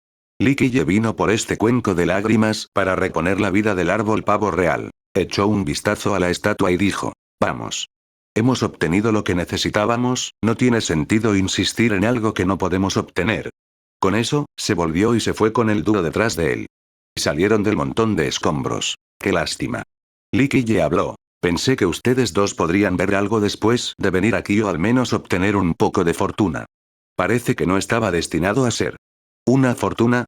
Li Qiye vino por este cuenco de lágrimas para reponer la vida del árbol pavo real. Echó un vistazo a la estatua y dijo: Vamos. Hemos obtenido lo que necesitábamos, no tiene sentido insistir en algo que no podemos obtener. Con eso, se volvió y se fue con el dúo detrás de él. Salieron del montón de escombros. ¡Qué lástima! Li Qiye habló. Pensé que ustedes dos podrían ver algo después de venir aquí o al menos obtener un poco de fortuna. Parece que no estaba destinado a ser. ¿Una fortuna?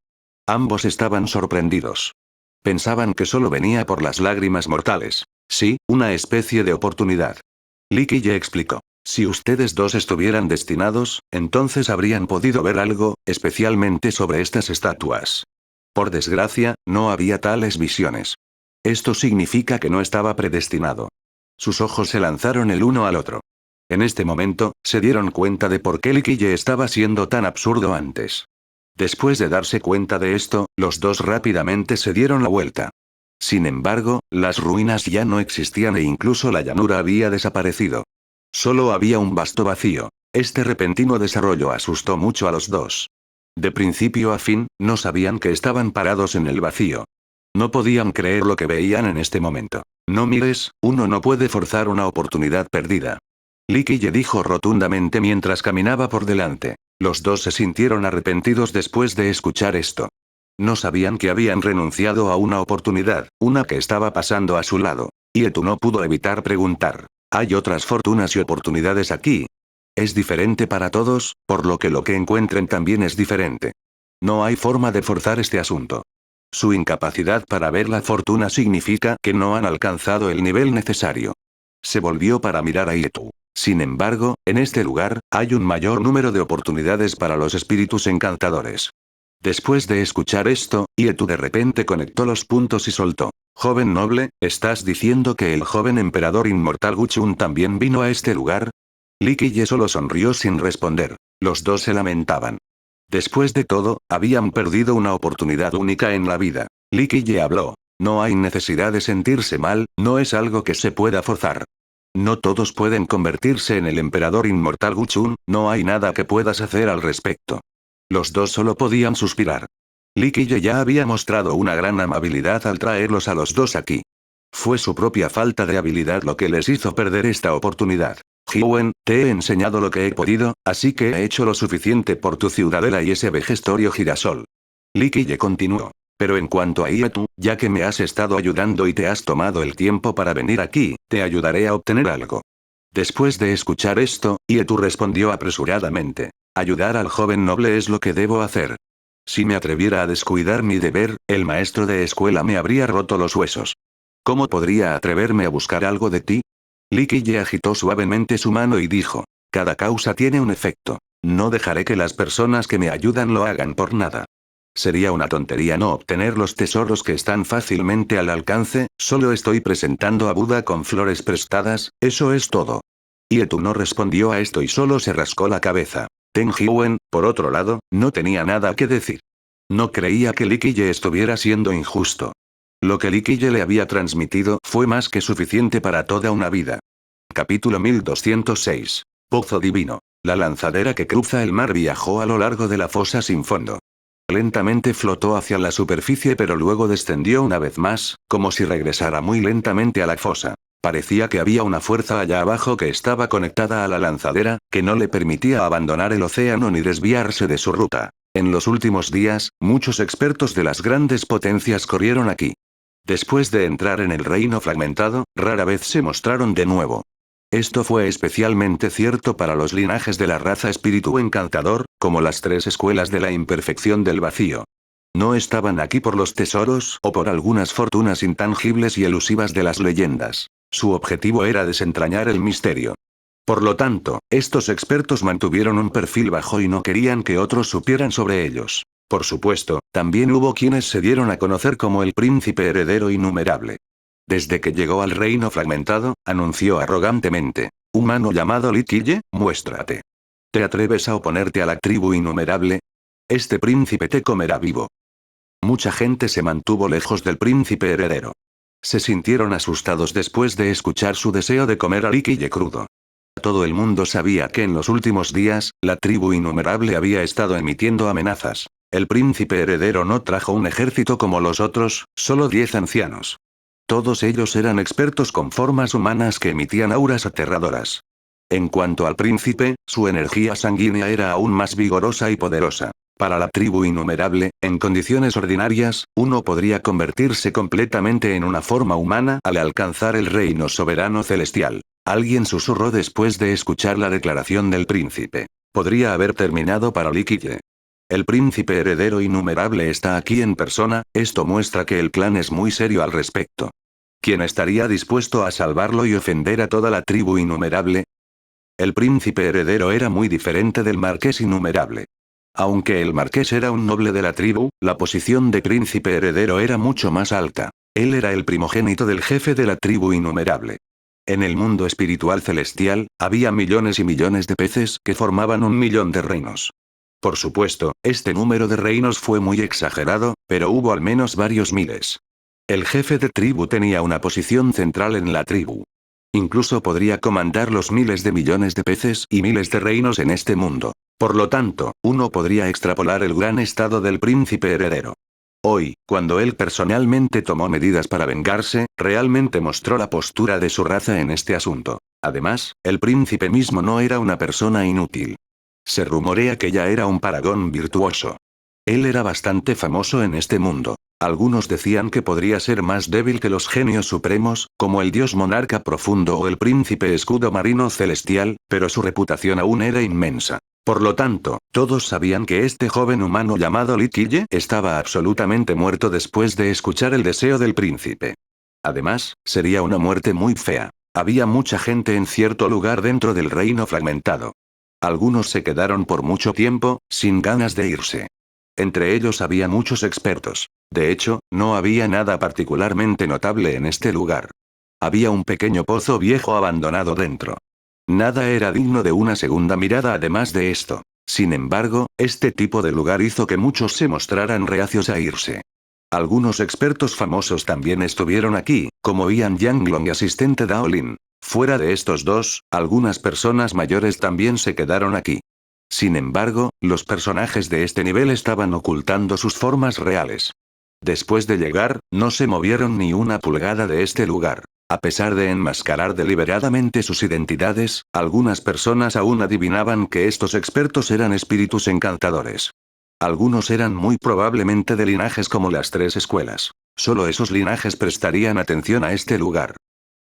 Ambos estaban sorprendidos. Pensaban que solo venía por las lágrimas mortales. Sí, una especie de oportunidad. Li Qiye explicó. Si ustedes dos estuvieran destinados, entonces habrían podido ver algo, especialmente sobre estas estatuas. Por desgracia, no había tales visiones. Esto significa que no estaba predestinado. Sus ojos se lanzaron el uno al otro. En este momento, se dieron cuenta de por qué Li Qiye estaba siendo tan absurdo antes. Después de darse cuenta de esto, los dos rápidamente se dieron la vuelta. Sin embargo, las ruinas ya no existían e incluso la llanura había desaparecido. Solo había un vasto vacío. Este repentino desarrollo asustó mucho a los dos. De principio a fin, no sabían que estaban parados en el vacío. No podían creer lo que veían en este momento. No mires, uno no puede forzar una oportunidad perdida. Li Qiye dijo rotundamente mientras caminaba por delante. Los dos se sintieron arrepentidos después de escuchar esto. No sabían que habían renunciado a una oportunidad, una que estaba pasando a su lado. Yetu no pudo evitar preguntar: ¿hay otras fortunas y oportunidades aquí? Es diferente para todos, por lo que encuentren también es diferente. No hay forma de forzar este asunto. Su incapacidad para ver la fortuna significa que no han alcanzado el nivel necesario. Se volvió para mirar a Yetu. Sin embargo, en este lugar, hay un mayor número de oportunidades para los espíritus encantadores. Después de escuchar esto, Yetu de repente conectó los puntos y soltó. Joven noble, ¿estás diciendo que el joven emperador inmortal Guchun también vino a este lugar? Li Qiye solo sonrió sin responder. Los dos se lamentaban. Después de todo, habían perdido una oportunidad única en la vida. Li Qiye habló. No hay necesidad de sentirse mal, no es algo que se pueda forzar. No todos pueden convertirse en el emperador inmortal Guchun, no hay nada que puedas hacer al respecto. Los dos solo podían suspirar. Li Qiye ya había mostrado una gran amabilidad al traerlos a los dos aquí. Fue su propia falta de habilidad lo que les hizo perder esta oportunidad. Hiwen, te he enseñado lo que he podido, así que he hecho lo suficiente por tu ciudadela y ese vejestorio girasol. Li Qiye continuó. Pero en cuanto a Yetu, ya que me has estado ayudando y te has tomado el tiempo para venir aquí, te ayudaré a obtener algo. Después de escuchar esto, Yetu respondió apresuradamente. Ayudar al joven noble es lo que debo hacer. Si me atreviera a descuidar mi deber, el maestro de escuela me habría roto los huesos. ¿Cómo podría atreverme a buscar algo de ti? Li Qiye agitó suavemente su mano y dijo. Cada causa tiene un efecto. No dejaré que las personas que me ayudan lo hagan por nada. Sería una tontería no obtener los tesoros que están fácilmente al alcance, solo estoy presentando a Buda con flores prestadas, eso es todo. Yetu no respondió a esto y solo se rascó la cabeza. Ten Hiwen, por otro lado, no tenía nada que decir. No creía que Li Qiye estuviera siendo injusto. Lo que Li Qiye le había transmitido fue más que suficiente para toda una vida. Capítulo 1206. Pozo Divino. La lanzadera que cruza el mar viajó a lo largo de la fosa sin fondo. Lentamente flotó hacia la superficie pero luego descendió una vez más, como si regresara muy lentamente a la fosa. Parecía que había una fuerza allá abajo que estaba conectada a la lanzadera, que no le permitía abandonar el océano ni desviarse de su ruta. En los últimos días, muchos expertos de las grandes potencias corrieron aquí. Después de entrar en el reino fragmentado, rara vez se mostraron de nuevo. Esto fue especialmente cierto para los linajes de la raza espíritu encantador, como las tres escuelas de la imperfección del vacío. No estaban aquí por los tesoros o por algunas fortunas intangibles y elusivas de las leyendas. Su objetivo era desentrañar el misterio. Por lo tanto, estos expertos mantuvieron un perfil bajo y no querían que otros supieran sobre ellos. Por supuesto, también hubo quienes se dieron a conocer como el príncipe heredero innumerable. Desde que llegó al reino fragmentado, anunció arrogantemente. Humano llamado Li Qiye, muéstrate. ¿Te atreves a oponerte a la tribu innumerable? Este príncipe te comerá vivo. Mucha gente se mantuvo lejos del príncipe heredero. Se sintieron asustados después de escuchar su deseo de comer a Li Qiye crudo. Todo el mundo sabía que en los últimos días, la tribu innumerable había estado emitiendo amenazas. El príncipe heredero no trajo un ejército como los otros, solo 10 ancianos. Todos ellos eran expertos con formas humanas que emitían auras aterradoras. En cuanto al príncipe, su energía sanguínea era aún más vigorosa y poderosa. Para la tribu innumerable, en condiciones ordinarias, uno podría convertirse completamente en una forma humana al alcanzar el reino soberano celestial. Alguien susurró después de escuchar la declaración del príncipe. Podría haber terminado para Li Qiye. El príncipe heredero innumerable está aquí en persona, esto muestra que el clan es muy serio al respecto. ¿Quién estaría dispuesto a salvarlo y ofender a toda la tribu innumerable? El príncipe heredero era muy diferente del marqués innumerable. Aunque el marqués era un noble de la tribu, la posición de príncipe heredero era mucho más alta. Él era el primogénito del jefe de la tribu innumerable. En el mundo espiritual celestial, había millones y millones de peces que formaban 1.000.000 de reinos. Por supuesto, este número de reinos fue muy exagerado, pero hubo al menos varios miles. El jefe de tribu tenía una posición central en la tribu. Incluso podría comandar los miles de millones de peces y miles de reinos en este mundo. Por lo tanto, uno podría extrapolar el gran estado del príncipe heredero. Hoy, cuando él personalmente tomó medidas para vengarse, realmente mostró la postura de su raza en este asunto. Además, el príncipe mismo no era una persona inútil. Se rumorea que ya era un paragón virtuoso. Él era bastante famoso en este mundo. Algunos decían que podría ser más débil que los genios supremos, como el dios monarca profundo o el príncipe escudo marino celestial, pero su reputación aún era inmensa. Por lo tanto, todos sabían que este joven humano llamado Li Qiye estaba absolutamente muerto después de escuchar el deseo del príncipe. Además, sería una muerte muy fea. Había mucha gente en cierto lugar dentro del reino fragmentado. Algunos se quedaron por mucho tiempo, sin ganas de irse. Entre ellos había muchos expertos. De hecho, no había nada particularmente notable en este lugar. Había un pequeño pozo viejo abandonado dentro. Nada era digno de una segunda mirada además de esto. Sin embargo, este tipo de lugar hizo que muchos se mostraran reacios a irse. Algunos expertos famosos también estuvieron aquí, como Ian Yanglong y asistente Daolin. Fuera de estos dos, algunas personas mayores también se quedaron aquí. Sin embargo, los personajes de este nivel estaban ocultando sus formas reales. Después de llegar, no se movieron ni una pulgada de este lugar. A pesar de enmascarar deliberadamente sus identidades, algunas personas aún adivinaban que estos expertos eran espíritus encantadores. Algunos eran muy probablemente de linajes como las tres escuelas. Solo esos linajes prestarían atención a este lugar.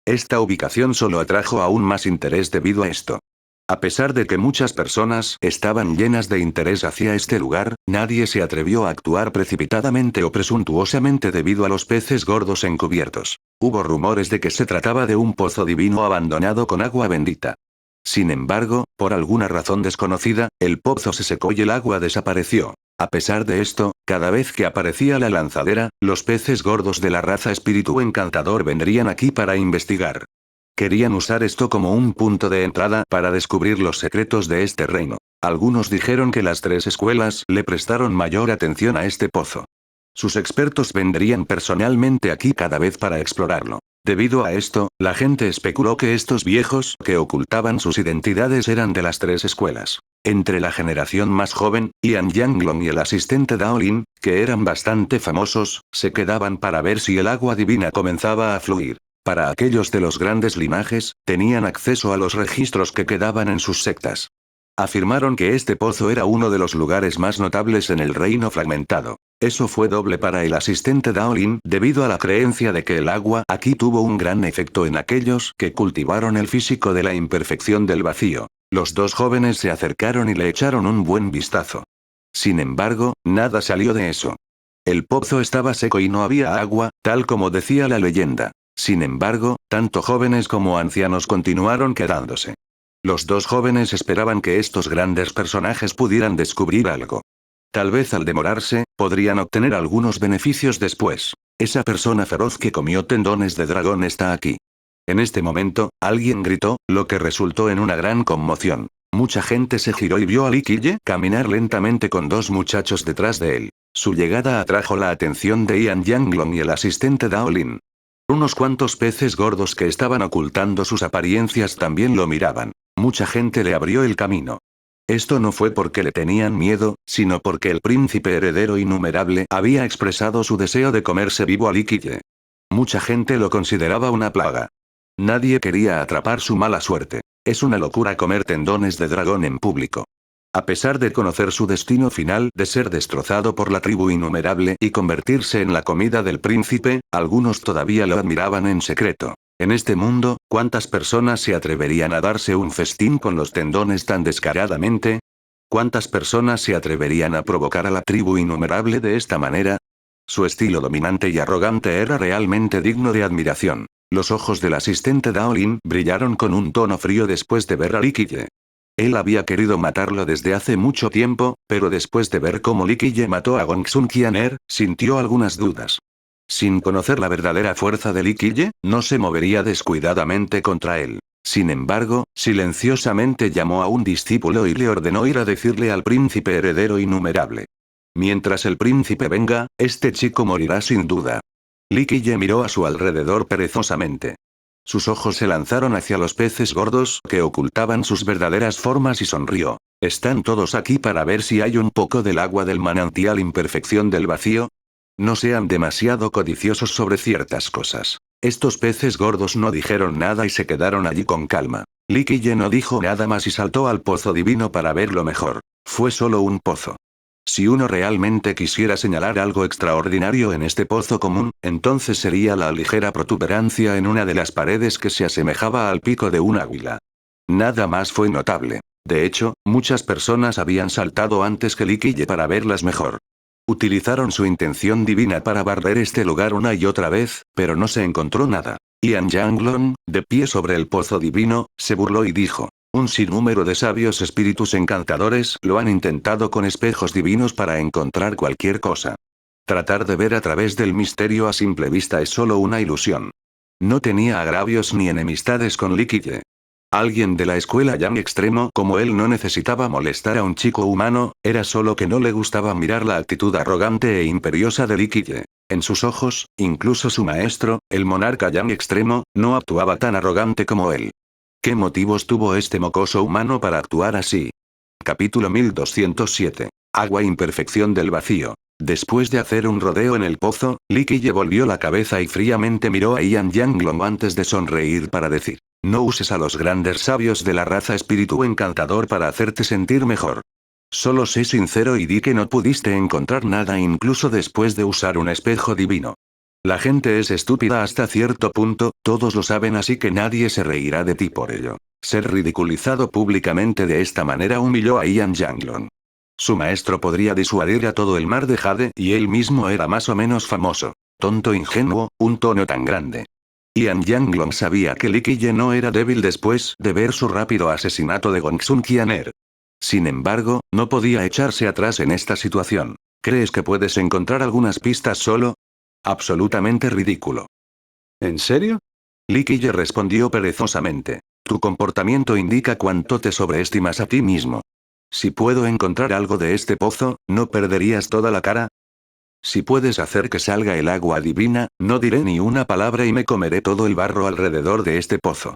Esta ubicación solo atrajo aún más interés debido a esto. A pesar de que muchas personas estaban llenas de interés hacia este lugar, nadie se atrevió a actuar precipitadamente o presuntuosamente debido a los peces gordos encubiertos. Hubo rumores de que se trataba de un pozo divino abandonado con agua bendita. Sin embargo, por alguna razón desconocida, el pozo se secó y el agua desapareció. A pesar de esto, cada vez que aparecía la lanzadera, los peces gordos de la raza espíritu encantador vendrían aquí para investigar. Querían usar esto como un punto de entrada para descubrir los secretos de este reino. Algunos dijeron que las tres escuelas le prestaron mayor atención a este pozo. Sus expertos vendrían personalmente aquí cada vez para explorarlo. Debido a esto, la gente especuló que estos viejos que ocultaban sus identidades eran de las tres escuelas. Entre la generación más joven, Ian Yanglong y el asistente Daolin, que eran bastante famosos, se quedaban para ver si el agua divina comenzaba a fluir. Para aquellos de los grandes linajes, tenían acceso a los registros que quedaban en sus sectas. Afirmaron que este pozo era uno de los lugares más notables en el reino fragmentado. Eso fue doble para el asistente Daolin debido a la creencia de que el agua aquí tuvo un gran efecto en aquellos que cultivaron el físico de la imperfección del vacío. Los dos jóvenes se acercaron y le echaron un buen vistazo. Sin embargo, nada salió de eso. El pozo estaba seco y no había agua, tal como decía la leyenda. Sin embargo, tanto jóvenes como ancianos continuaron quedándose. Los dos jóvenes esperaban que estos grandes personajes pudieran descubrir algo. Tal vez al demorarse, podrían obtener algunos beneficios después. Esa persona feroz que comió tendones de dragón está aquí. En este momento, alguien gritó, lo que resultó en una gran conmoción. Mucha gente se giró y vio a Li Qiye caminar lentamente con dos muchachos detrás de él. Su llegada atrajo la atención de Ian Yanglong y el asistente Daolin. Unos cuantos peces gordos que estaban ocultando sus apariencias también lo miraban. Mucha gente le abrió el camino. Esto no fue porque le tenían miedo, sino porque el príncipe heredero innumerable había expresado su deseo de comerse vivo a Li Qiye. Mucha gente lo consideraba una plaga. Nadie quería atrapar su mala suerte. Es una locura comer tendones de dragón en público. A pesar de conocer su destino final de ser destrozado por la tribu innumerable y convertirse en la comida del príncipe, algunos todavía lo admiraban en secreto. En este mundo, ¿cuántas personas se atreverían a darse un festín con los tendones tan descaradamente? ¿Cuántas personas se atreverían a provocar a la tribu innumerable de esta manera? Su estilo dominante y arrogante era realmente digno de admiración. Los ojos del asistente Daolin brillaron con un tono frío después de ver a Li Qiye. Él había querido matarlo desde hace mucho tiempo, pero después de ver cómo Li Qiye mató a Gongsun Qianer, sintió algunas dudas. Sin conocer la verdadera fuerza de Li Qiye, no se movería descuidadamente contra él. Sin embargo, silenciosamente llamó a un discípulo y le ordenó ir a decirle al príncipe heredero innumerable. Mientras el príncipe venga, este chico morirá sin duda. Li Qiye miró a su alrededor perezosamente. Sus ojos se lanzaron hacia los peces gordos que ocultaban sus verdaderas formas y sonrió. ¿Están todos aquí para ver si hay un poco del agua del manantial imperfección del vacío? No sean demasiado codiciosos sobre ciertas cosas. Estos peces gordos no dijeron nada y se quedaron allí con calma. Li Qiye no dijo nada más y saltó al pozo divino para verlo mejor. Fue solo un pozo. Si uno realmente quisiera señalar algo extraordinario en este pozo común, entonces sería la ligera protuberancia en una de las paredes que se asemejaba al pico de un águila. Nada más fue notable. De hecho, muchas personas habían saltado antes que Li Qiye para verlas mejor. Utilizaron su intención divina para barrer este lugar una y otra vez, pero no se encontró nada. Ian Yanglong, de pie sobre el pozo divino, se burló y dijo: un sinnúmero de sabios espíritus encantadores lo han intentado con espejos divinos para encontrar cualquier cosa. Tratar de ver a través del misterio a simple vista es solo una ilusión. No tenía agravios ni enemistades con Li Qiye. Alguien de la escuela Yang extremo como él no necesitaba molestar a un chico humano, era solo que no le gustaba mirar la actitud arrogante e imperiosa de Li Qiye. En sus ojos, incluso su maestro, el monarca Yang extremo, no actuaba tan arrogante como él. ¿Qué motivos tuvo este mocoso humano para actuar así? Capítulo 1207. Agua imperfección del vacío. Después de hacer un rodeo en el pozo, Li Qiye volvió la cabeza y fríamente miró a Ian Yanglong antes de sonreír para decir: no uses a los grandes sabios de la raza espíritu encantador para hacerte sentir mejor. Solo sé sincero y di que no pudiste encontrar nada incluso después de usar un espejo divino. La gente es estúpida hasta cierto punto, todos lo saben, así que nadie se reirá de ti por ello. Ser ridiculizado públicamente de esta manera humilló a Ian Yanglong. Su maestro podría disuadir a todo el mar de Jade y él mismo era más o menos famoso. Tonto ingenuo, un tono tan grande. Ian Yanglong sabía que Li Qiye no era débil después de ver su rápido asesinato de Gongsun Qianer. Sin embargo, no podía echarse atrás en esta situación. ¿Crees que puedes encontrar algunas pistas solo? Absolutamente ridículo. ¿En serio? Li Qiye respondió perezosamente. Tu comportamiento indica cuánto te sobreestimas a ti mismo. Si puedo encontrar algo de este pozo, ¿no perderías toda la cara? Si puedes hacer que salga el agua divina, no diré ni una palabra y me comeré todo el barro alrededor de este pozo.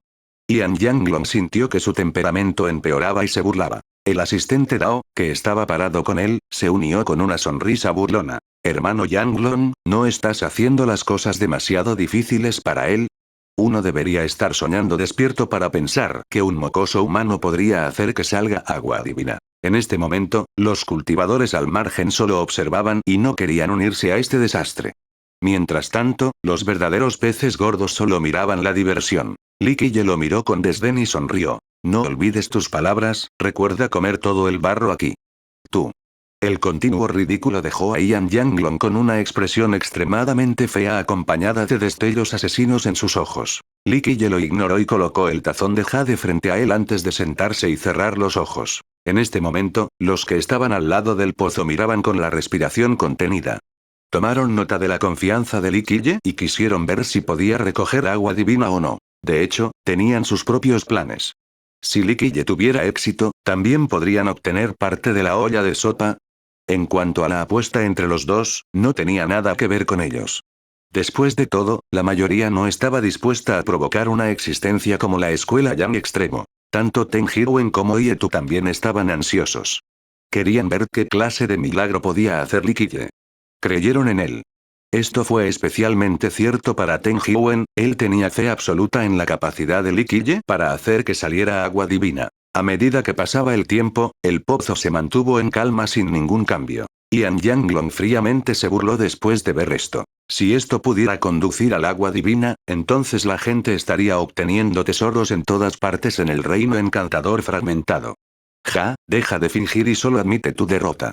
Ian Yanglong sintió que su temperamento empeoraba y se burlaba. El asistente Dao, que estaba parado con él, se unió con una sonrisa burlona. Hermano Yanglong, ¿no estás haciendo las cosas demasiado difíciles para él? Uno debería estar soñando despierto para pensar que un mocoso humano podría hacer que salga agua divina. En este momento, los cultivadores al margen solo observaban y no querían unirse a este desastre. Mientras tanto, los verdaderos peces gordos solo miraban la diversión. Li Qiye lo miró con desdén y sonrió. No olvides tus palabras, recuerda comer todo el barro aquí. Tú. El continuo ridículo dejó a Ian Yanglong con una expresión extremadamente fea acompañada de destellos asesinos en sus ojos. Li Qiye lo ignoró y colocó el tazón de jade frente a él antes de sentarse y cerrar los ojos. En este momento, los que estaban al lado del pozo miraban con la respiración contenida. Tomaron nota de la confianza de Li Qiye y quisieron ver si podía recoger agua divina o no. De hecho, tenían sus propios planes. Si Li Qiye tuviera éxito, también podrían obtener parte de la olla de sopa. En cuanto a la apuesta entre los dos, no tenía nada que ver con ellos. Después de todo, la mayoría no estaba dispuesta a provocar una existencia como la escuela Yang extremo. Tanto Teng Hirwen como Yetu también estaban ansiosos. Querían ver qué clase de milagro podía hacer Li Qiye. Creyeron en él. Esto fue especialmente cierto para Teng Hirwen, él tenía fe absoluta en la capacidad de Li Qiye para hacer que saliera agua divina. A medida que pasaba el tiempo, el pozo se mantuvo en calma sin ningún cambio. Ian Yanglong fríamente se burló después de ver esto. Si esto pudiera conducir al agua divina, entonces la gente estaría obteniendo tesoros en todas partes en el reino encantador fragmentado. Ja, deja de fingir y solo admite tu derrota.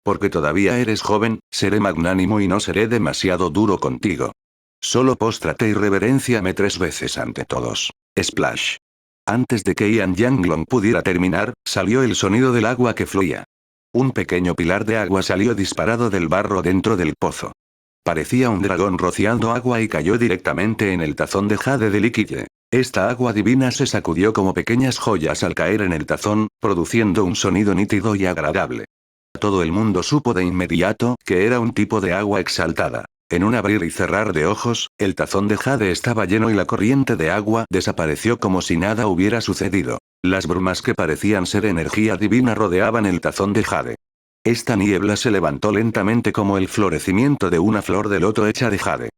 Porque todavía eres joven, seré magnánimo y no seré demasiado duro contigo. Solo póstrate y reverénciame 3 veces ante todos. Splash. Antes de que Ian Yanglong pudiera terminar, salió el sonido del agua que fluía. Un pequeño pilar de agua salió disparado del barro dentro del pozo. Parecía un dragón rociando agua y cayó directamente en el tazón de jade de Li Qiye. Esta agua divina se sacudió como pequeñas joyas al caer en el tazón, produciendo un sonido nítido y agradable. Todo el mundo supo de inmediato que era un tipo de agua exaltada. En un abrir y cerrar de ojos, el tazón de jade estaba lleno y la corriente de agua desapareció como si nada hubiera sucedido. Las brumas que parecían ser energía divina rodeaban el tazón de jade. Esta niebla se levantó lentamente como el florecimiento de una flor de loto hecha de jade.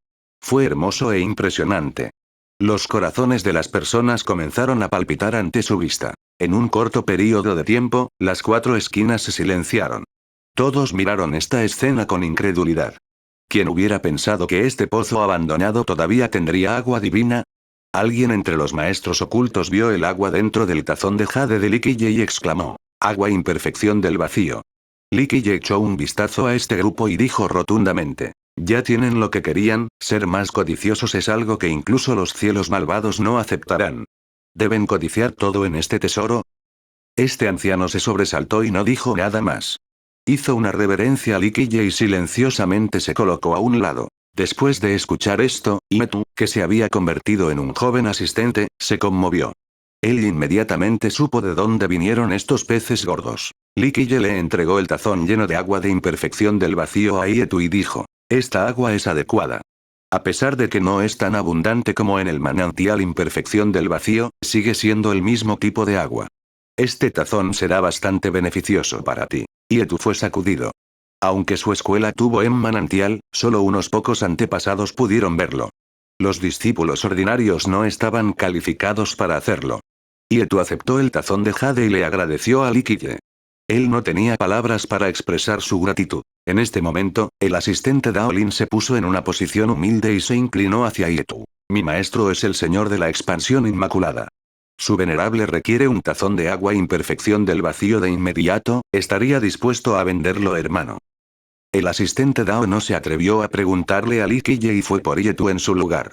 Fue hermoso e impresionante. Los corazones de las personas comenzaron a palpitar ante su vista. En un corto período de tiempo, las 4 esquinas se silenciaron. Todos miraron esta escena con incredulidad. ¿Quién hubiera pensado que este pozo abandonado todavía tendría agua divina? Alguien entre los maestros ocultos vio el agua dentro del tazón de jade de Li Qiye y exclamó: agua imperfección del vacío. Li Qiye echó un vistazo a este grupo y dijo rotundamente: Ya tienen lo que querían, ser más codiciosos es algo que incluso los cielos malvados no aceptarán. ¿Deben codiciar todo en este tesoro? Este anciano se sobresaltó y no dijo nada más. Hizo una reverencia a Likille y silenciosamente se colocó a un lado. Después de escuchar esto, Ietu, que se había convertido en un joven asistente, se conmovió. Él inmediatamente supo de dónde vinieron estos peces gordos. Likille le entregó el tazón lleno de agua de imperfección del vacío a Ietu y dijo: esta agua es adecuada. A pesar de que no es tan abundante como en el manantial imperfección del vacío, sigue siendo el mismo tipo de agua. Este tazón será bastante beneficioso para ti. Ietu fue sacudido. Aunque su escuela tuvo un manantial, solo unos pocos antepasados pudieron verlo. Los discípulos ordinarios no estaban calificados para hacerlo. Ietu aceptó el tazón de jade y le agradeció a Likille. Él no tenía palabras para expresar su gratitud. En este momento, el asistente Daolin se puso en una posición humilde y se inclinó hacia Ietu. Mi maestro es el señor de la expansión inmaculada. Su venerable requiere un tazón de agua imperfección del vacío de inmediato, estaría dispuesto a venderlo, hermano. El asistente Dao no se atrevió a preguntarle a Likille y fue por Ietu en su lugar.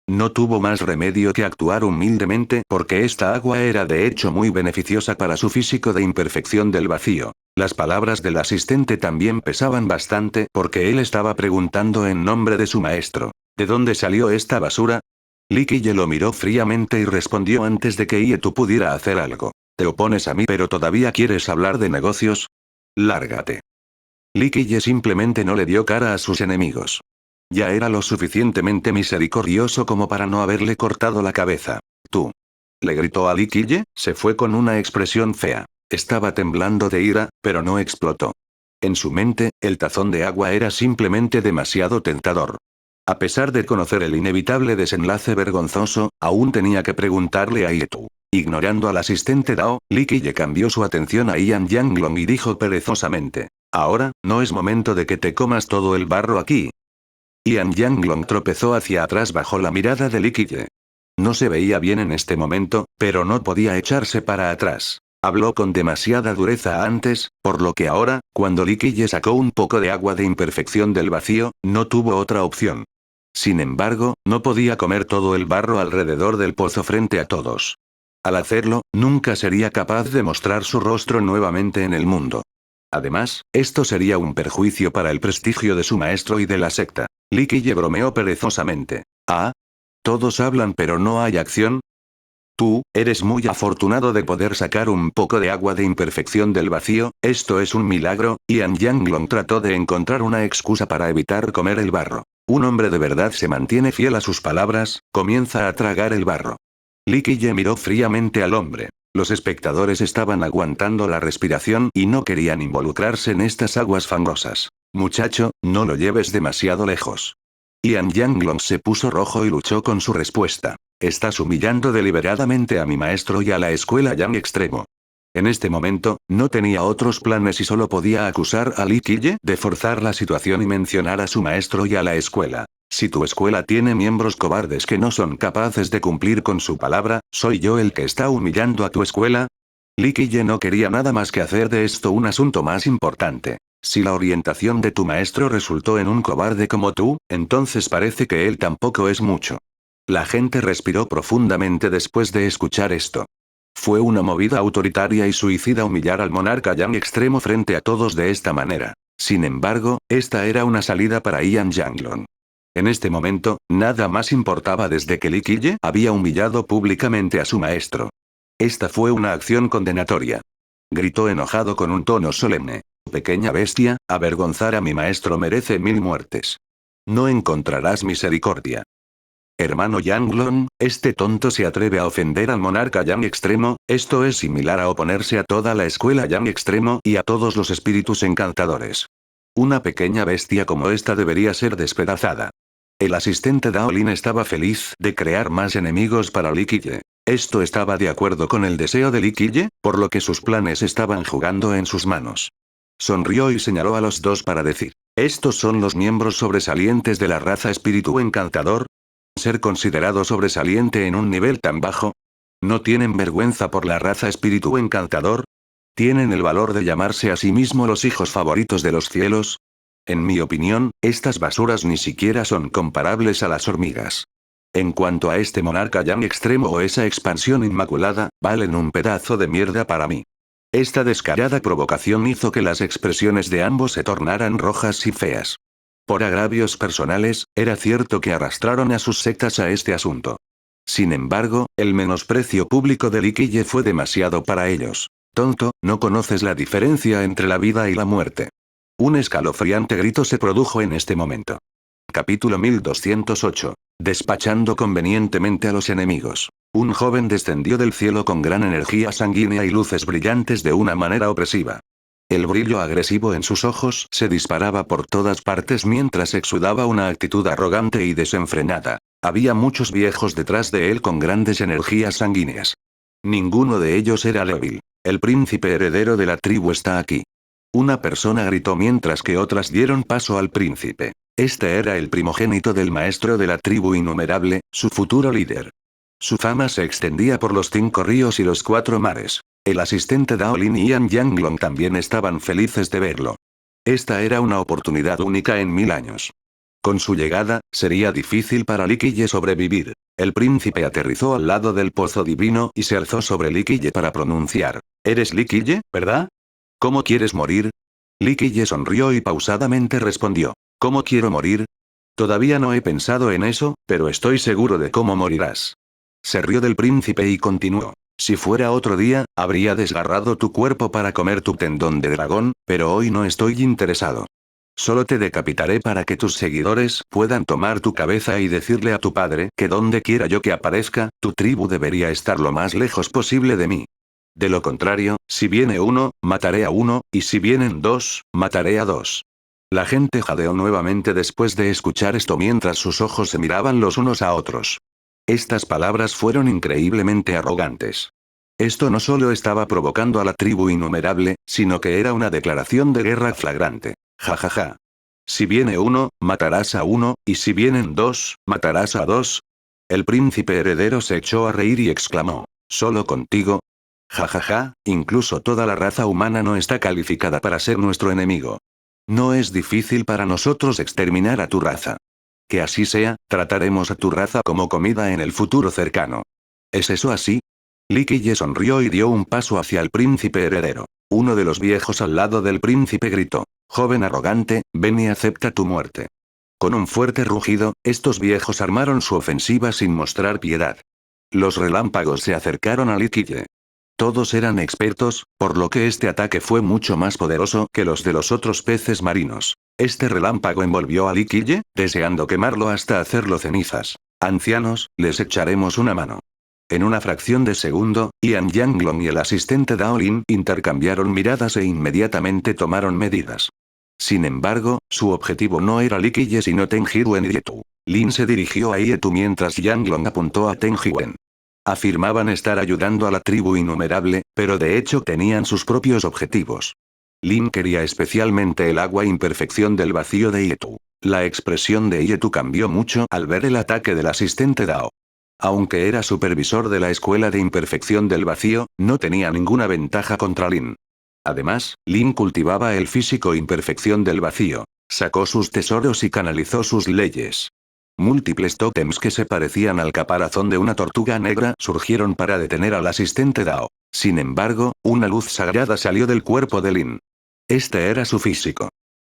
No tuvo más remedio que actuar humildemente porque esta agua era de hecho muy beneficiosa para su físico de imperfección del vacío. Las palabras del asistente también pesaban bastante porque él estaba preguntando en nombre de su maestro. ¿De dónde salió esta basura? Likille lo miró fríamente y respondió antes de que Ietu pudiera hacer algo. Te opones a mí pero todavía quieres hablar de negocios. Lárgate. Likille simplemente no le dio cara a sus enemigos. Ya era lo suficientemente misericordioso como para no haberle cortado la cabeza. Tú. Le gritó a Likille, se fue con una expresión fea. Estaba temblando de ira, pero no explotó. En su mente, el tazón de agua era simplemente demasiado tentador. A pesar de conocer el inevitable desenlace vergonzoso, aún tenía que preguntarle a Ietu. Ignorando al asistente Dao, Likille cambió su atención a Ian Yanglong y dijo perezosamente: ahora, no es momento de que te comas todo el barro aquí. Ian Yanglong tropezó hacia atrás bajo la mirada de Likille. No se veía bien en este momento, pero no podía echarse para atrás. Habló con demasiada dureza antes, por lo que ahora, cuando Likille sacó un poco de agua de imperfección del vacío, no tuvo otra opción. Sin embargo, no podía comer todo el barro alrededor del pozo frente a todos. Al hacerlo, nunca sería capaz de mostrar su rostro nuevamente en el mundo. Además, esto sería un perjuicio para el prestigio de su maestro y de la secta. Likille bromeó perezosamente. ¿Ah? ¿Todos hablan pero no hay acción? Tú, eres muy afortunado de poder sacar un poco de agua de imperfección del vacío, esto es un milagro. Ian Yanglong trató de encontrar una excusa para evitar comer el barro. Un hombre de verdad se mantiene fiel a sus palabras, comienza a tragar el barro. Likille miró fríamente al hombre. Los espectadores estaban aguantando la respiración y no querían involucrarse en estas aguas fangosas. Muchacho, no lo lleves demasiado lejos. Ian Yanglong se puso rojo y luchó con su respuesta. Estás humillando deliberadamente a mi maestro y a la escuela Yang Extremo. En este momento, no tenía otros planes y solo podía acusar a Likille de forzar la situación y mencionar a su maestro y a la escuela. Si tu escuela tiene miembros cobardes que no son capaces de cumplir con su palabra, ¿soy yo el que está humillando a tu escuela? Likille no quería nada más que hacer de esto un asunto más importante. Si la orientación de tu maestro resultó en un cobarde como tú, entonces parece que él tampoco es mucho. La gente respiró profundamente después de escuchar esto. Fue una movida autoritaria y suicida humillar al monarca Yang Extremo frente a todos de esta manera. Sin embargo, esta era una salida para Ian Yanglong. En este momento, nada más importaba desde que Likille había humillado públicamente a su maestro. Esta fue una acción condenatoria. Gritó enojado con un tono solemne. Pequeña bestia, avergonzar a mi maestro merece 1000 muertes. No encontrarás misericordia. Hermano Yanglong, este tonto se atreve a ofender al monarca Yang Extremo, esto es similar a oponerse a toda la escuela Yang Extremo y a todos los espíritus encantadores. Una pequeña bestia como esta debería ser despedazada. El asistente Daolin estaba feliz de crear más enemigos para Likille. Esto estaba de acuerdo con el deseo de Likille, por lo que sus planes estaban jugando en sus manos. Sonrió y señaló a los dos para decir: ¿estos son los miembros sobresalientes de la raza espíritu encantador? ¿Ser considerado sobresaliente en un nivel tan bajo? ¿No tienen vergüenza por la raza espíritu encantador? ¿Tienen el valor de llamarse a sí mismo los hijos favoritos de los cielos? En mi opinión, estas basuras ni siquiera son comparables a las hormigas. En cuanto a este monarca Yang extremo o esa expansión inmaculada, valen un pedazo de mierda para mí. Esta descarada provocación hizo que las expresiones de ambos se tornaran rojas y feas. Por agravios personales, era cierto que arrastraron a sus sectas a este asunto. Sin embargo, el menosprecio público de Li Qiye fue demasiado para ellos. Tonto, no conoces la diferencia entre la vida y la muerte. Un escalofriante grito se produjo en este momento. Capítulo 1208. Despachando convenientemente a los enemigos. Un joven descendió del cielo con gran energía sanguínea y luces brillantes de una manera opresiva. El brillo agresivo en sus ojos se disparaba por todas partes mientras exudaba una actitud arrogante y desenfrenada. Había muchos viejos detrás de él con grandes energías sanguíneas. Ninguno de ellos era débil. El príncipe heredero de la tribu está aquí. Una persona gritó mientras que otras dieron paso al príncipe. Este era el primogénito del maestro de la tribu innumerable, su futuro líder. Su fama se extendía por los 5 ríos y los 4 mares. El asistente Daolin y Yan Yanglong también estaban felices de verlo. Esta era una oportunidad única en 1000 años. Con su llegada, sería difícil para Li Qiye sobrevivir. El príncipe aterrizó al lado del pozo divino y se alzó sobre Li Qiye para pronunciar. ¿Eres Li Qiye, verdad? ¿Cómo quieres morir? Li Qiye sonrió y pausadamente respondió. ¿Cómo quiero morir? Todavía no he pensado en eso, pero estoy seguro de cómo morirás. Se rió del príncipe y continuó. Si fuera otro día, habría desgarrado tu cuerpo para comer tu tendón de dragón, pero hoy no estoy interesado. Solo te decapitaré para que tus seguidores puedan tomar tu cabeza y decirle a tu padre que donde quiera yo que aparezca, tu tribu debería estar lo más lejos posible de mí. De lo contrario, si viene uno, mataré a uno, y si vienen 2, mataré a 2. La gente jadeó nuevamente después de escuchar esto mientras sus ojos se miraban los unos a otros. Estas palabras fueron increíblemente arrogantes. Esto no solo estaba provocando a la tribu innumerable, sino que era una declaración de guerra flagrante. Ja ja ja. Si viene uno, matarás a uno, y si vienen 2, matarás a 2. El príncipe heredero se echó a reír y exclamó. ¿Solo contigo? Ja ja ja, incluso toda la raza humana no está calificada para ser nuestro enemigo. No es difícil para nosotros exterminar a tu raza. Que así sea, trataremos a tu raza como comida en el futuro cercano. ¿Es eso así? Li Qiye sonrió y dio un paso hacia el príncipe heredero. Uno de los viejos al lado del príncipe gritó. Joven arrogante, ven y acepta tu muerte. Con un fuerte rugido, estos viejos armaron su ofensiva sin mostrar piedad. Los relámpagos se acercaron a Li Qiye. Todos eran expertos, por lo que este ataque fue mucho más poderoso que los de los otros peces marinos. Este relámpago envolvió a Li Qiye, deseando quemarlo hasta hacerlo cenizas. Ancianos, les echaremos una mano. En una fracción de segundo, Yan Yanglong y el asistente Daolin intercambiaron miradas e inmediatamente tomaron medidas. Sin embargo, su objetivo no era Li Qiye sino Tenjiren y Yetu. Lin se dirigió a Yetu mientras Yanglong apuntó a Tenjiren. Afirmaban estar ayudando a la tribu innumerable, pero de hecho tenían sus propios objetivos. Lin quería especialmente el agua imperfección del vacío de Yetu. La expresión de Yetu cambió mucho al ver el ataque del asistente Dao. Aunque era supervisor de la escuela de imperfección del vacío, no tenía ninguna ventaja contra Lin. Además, Lin cultivaba el físico imperfección del vacío, sacó sus tesoros y canalizó sus leyes. Múltiples tótems que se parecían al caparazón de una tortuga negra surgieron para detener al asistente Dao. Sin embargo, una luz sagrada salió del cuerpo de Lin. Este era su físico.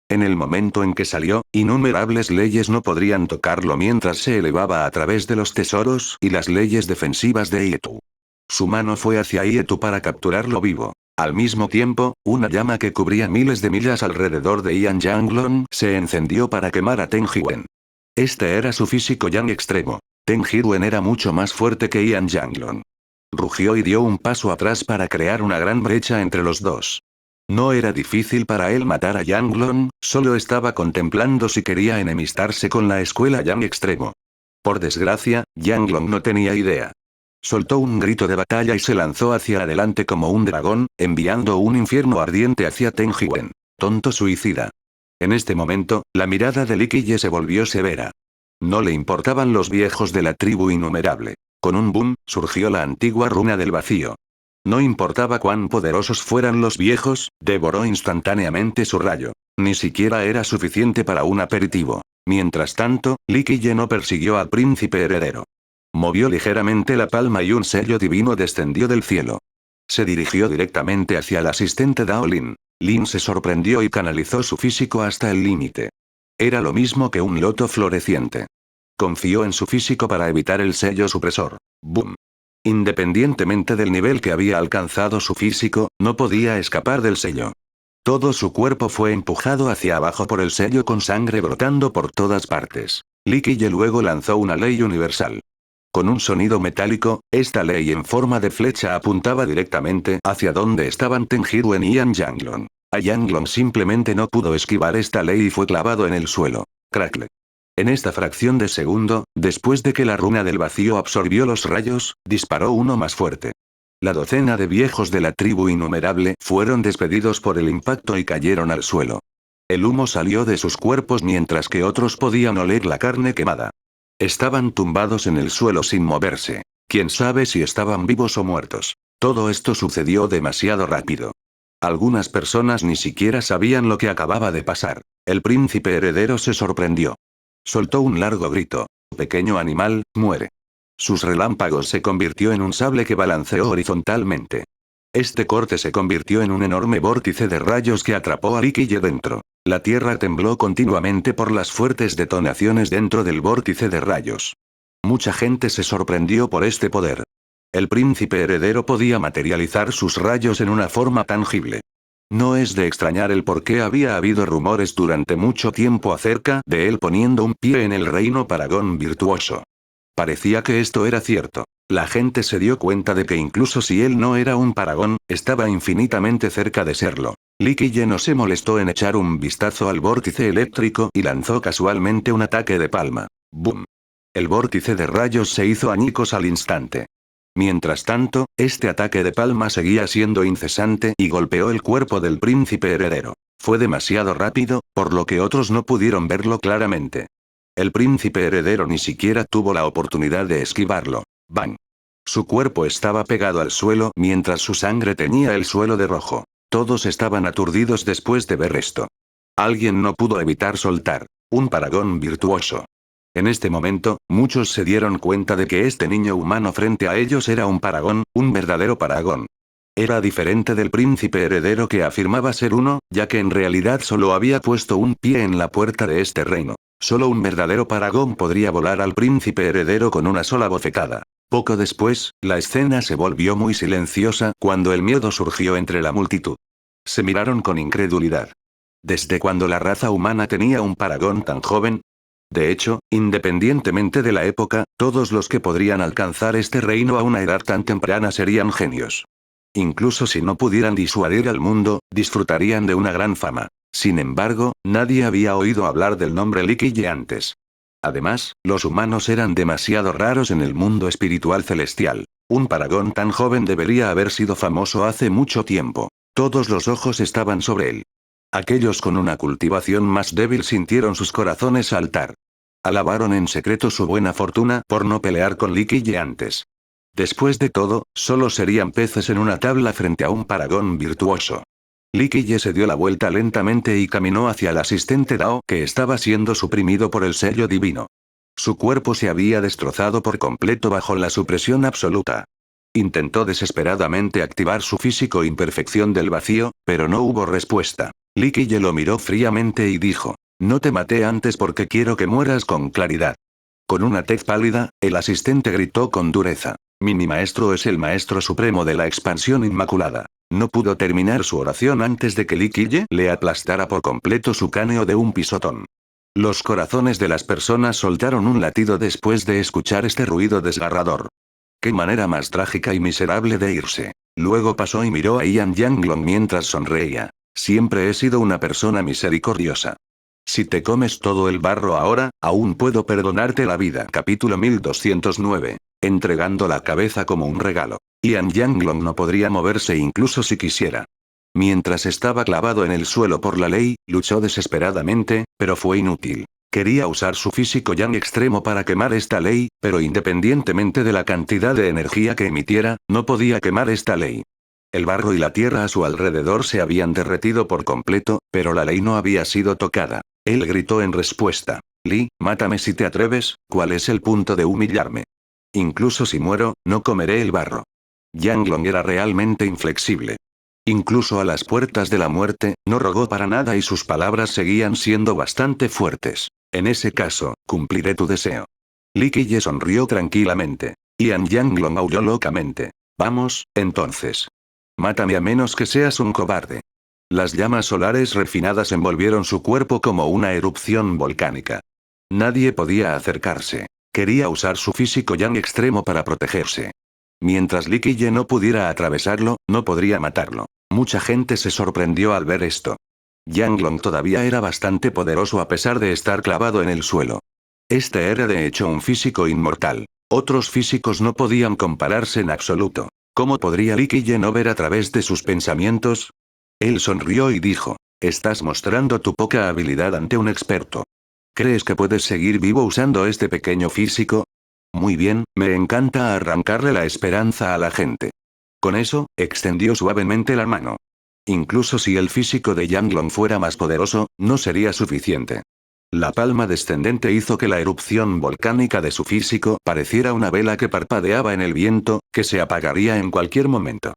En el momento en que salió, innumerables leyes no podrían tocarlo mientras se elevaba a través de los tesoros y las leyes defensivas de Yetu. Su mano fue hacia Yetu para capturarlo vivo. Al mismo tiempo, una llama que cubría miles de millas alrededor de Yan Yanglong se encendió para quemar a Tenjiren. Este era su físico Yang extremo. Tenjiren era mucho más fuerte que Yan Yanglong. Rugió y dio un paso atrás para crear una gran brecha entre los dos. No era difícil para él matar a Yanglong, solo estaba contemplando si quería enemistarse con la escuela Yang extremo. Por desgracia, Yanglong no tenía idea. Soltó un grito de batalla y se lanzó hacia adelante como un dragón, enviando un infierno ardiente hacia Tenjiren. Tonto suicida. En este momento, la mirada de Li Qiye se volvió severa. No le importaban los viejos de la tribu innumerable. Con un boom, surgió la antigua runa del vacío. No importaba cuán poderosos fueran los viejos, devoró instantáneamente su rayo. Ni siquiera era suficiente para un aperitivo. Mientras tanto, Li Qiye no persiguió al príncipe heredero. Movió ligeramente la palma y un sello divino descendió del cielo. Se dirigió directamente hacia el asistente Dao Lin. Lin se sorprendió y canalizó su físico hasta el límite. Era lo mismo que un loto floreciente. Confió en su físico para evitar el sello supresor. ¡Boom! Independientemente del nivel que había alcanzado su físico, no podía escapar del sello. Todo su cuerpo fue empujado hacia abajo por el sello con sangre brotando por todas partes. Li Qiye luego lanzó una ley universal. Con un sonido metálico, esta ley en forma de flecha apuntaba directamente hacia donde estaban Tenjiruen y Yan Yanglong. A Yanglong simplemente no pudo esquivar esta ley y fue clavado en el suelo. Crackle. En esta fracción de segundo, después de que la runa del vacío absorbió los rayos, disparó uno más fuerte. La docena de viejos de la tribu innumerable fueron despedidos por el impacto y cayeron al suelo. El humo salió de sus cuerpos mientras que otros podían oler la carne quemada. Estaban tumbados en el suelo sin moverse. Quién sabe si estaban vivos o muertos. Todo esto sucedió demasiado rápido. Algunas personas ni siquiera sabían lo que acababa de pasar. El príncipe heredero se sorprendió. Soltó un largo grito. Pequeño animal, muere. Sus relámpagos se convirtió en un sable que balanceó horizontalmente. Este corte se convirtió en un enorme vórtice de rayos que atrapó a Li Qiye dentro. La tierra tembló continuamente por las fuertes detonaciones dentro del vórtice de rayos. Mucha gente se sorprendió por este poder. El príncipe heredero podía materializar sus rayos en una forma tangible. No es de extrañar el por qué había habido rumores durante mucho tiempo acerca de él poniendo un pie en el reino Paragón virtuoso. Parecía que esto era cierto. La gente se dio cuenta de que incluso si él no era un paragón, estaba infinitamente cerca de serlo. Li Qiye no se molestó en echar un vistazo al vórtice eléctrico y lanzó casualmente un ataque de palma. ¡Boom! El vórtice de rayos se hizo añicos al instante. Mientras tanto, este ataque de palma seguía siendo incesante y golpeó el cuerpo del príncipe heredero. Fue demasiado rápido, por lo que otros no pudieron verlo claramente. El príncipe heredero ni siquiera tuvo la oportunidad de esquivarlo. ¡Bang! Su cuerpo estaba pegado al suelo mientras su sangre teñía el suelo de rojo. Todos estaban aturdidos después de ver esto. Alguien no pudo evitar soltar. Un paragón virtuoso. En este momento, muchos se dieron cuenta de que este niño humano frente a ellos era un paragón, un verdadero paragón. Era diferente del príncipe heredero que afirmaba ser uno, ya que en realidad solo había puesto un pie en la puerta de este reino. Solo un verdadero paragón podría volar al príncipe heredero con una sola bofetada. Poco después, la escena se volvió muy silenciosa cuando el miedo surgió entre la multitud. Se miraron con incredulidad. ¿Desde cuándo la raza humana tenía un paragón tan joven? De hecho, independientemente de la época, todos los que podrían alcanzar este reino a una edad tan temprana serían genios. Incluso si no pudieran disuadir al mundo, disfrutarían de una gran fama. Sin embargo, nadie había oído hablar del nombre Li Qiye antes. Además, los humanos eran demasiado raros en el mundo espiritual celestial. Un paragón tan joven debería haber sido famoso hace mucho tiempo. Todos los ojos estaban sobre él. Aquellos con una cultivación más débil sintieron sus corazones saltar. Alabaron en secreto su buena fortuna por no pelear con Li Qiye antes. Después de todo, solo serían peces en una tabla frente a un paragón virtuoso. Li Qiye se dio la vuelta lentamente y caminó hacia el asistente Dao que estaba siendo suprimido por el sello divino. Su cuerpo se había destrozado por completo bajo la supresión absoluta. Intentó desesperadamente activar su físico imperfección del vacío, pero no hubo respuesta. Li Qiye lo miró fríamente y dijo: «No te maté antes porque quiero que mueras con claridad». Con una tez pálida, el asistente gritó con dureza: «Mi maestro es el maestro supremo de la expansión inmaculada». No pudo terminar su oración antes de que Li Qiye le aplastara por completo su cráneo de un pisotón. Los corazones de las personas soltaron un latido después de escuchar este ruido desgarrador. ¡Qué manera más trágica y miserable de irse! Luego pasó y miró a Yan Yanglong mientras sonreía. Siempre he sido una persona misericordiosa. Si te comes todo el barro ahora, aún puedo perdonarte la vida. Capítulo 1209. Entregando la cabeza como un regalo. Yan Yanglong no podría moverse incluso si quisiera. Mientras estaba clavado en el suelo por la ley, luchó desesperadamente, pero fue inútil. Quería usar su físico yang extremo para quemar esta ley, pero independientemente de la cantidad de energía que emitiera, no podía quemar esta ley. El barro y la tierra a su alrededor se habían derretido por completo, pero la ley no había sido tocada. Él gritó en respuesta. Lee, mátame si te atreves, ¿cuál es el punto de humillarme? Incluso si muero, no comeré el barro. Yanglong era realmente inflexible. Incluso a las puertas de la muerte, no rogó para nada y sus palabras seguían siendo bastante fuertes. En ese caso, cumpliré tu deseo. Lee Qiye sonrió tranquilamente. Ian Yanglong aulló locamente. Vamos, entonces. Mátame a menos que seas un cobarde. Las llamas solares refinadas envolvieron su cuerpo como una erupción volcánica. Nadie podía acercarse. Quería usar su físico yang extremo para protegerse. Mientras Lee Qiye no pudiera atravesarlo, no podría matarlo. Mucha gente se sorprendió al ver esto. Yanglong todavía era bastante poderoso a pesar de estar clavado en el suelo. Este era de hecho un físico inmortal. Otros físicos no podían compararse en absoluto. ¿Cómo podría Lee Qiye no ver a través de sus pensamientos? Él sonrió y dijo, estás mostrando tu poca habilidad ante un experto. ¿Crees que puedes seguir vivo usando este pequeño físico? Muy bien, me encanta arrancarle la esperanza a la gente. Con eso, extendió suavemente la mano. Incluso si el físico de Yanglong fuera más poderoso, no sería suficiente. La palma descendente hizo que la erupción volcánica de su físico pareciera una vela que parpadeaba en el viento, que se apagaría en cualquier momento.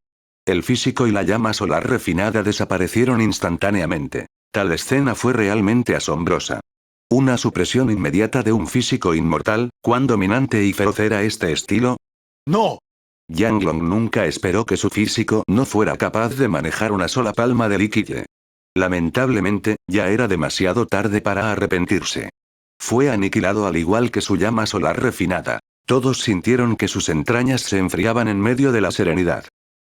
El físico y la llama solar refinada desaparecieron instantáneamente. Tal escena fue realmente asombrosa. Una supresión inmediata de un físico inmortal, ¿cuán dominante y feroz era este estilo? ¡No! Yanglong nunca esperó que su físico no fuera capaz de manejar una sola palma de Lee Qiye. Lamentablemente, ya era demasiado tarde para arrepentirse. Fue aniquilado al igual que su llama solar refinada. Todos sintieron que sus entrañas se enfriaban en medio de la serenidad.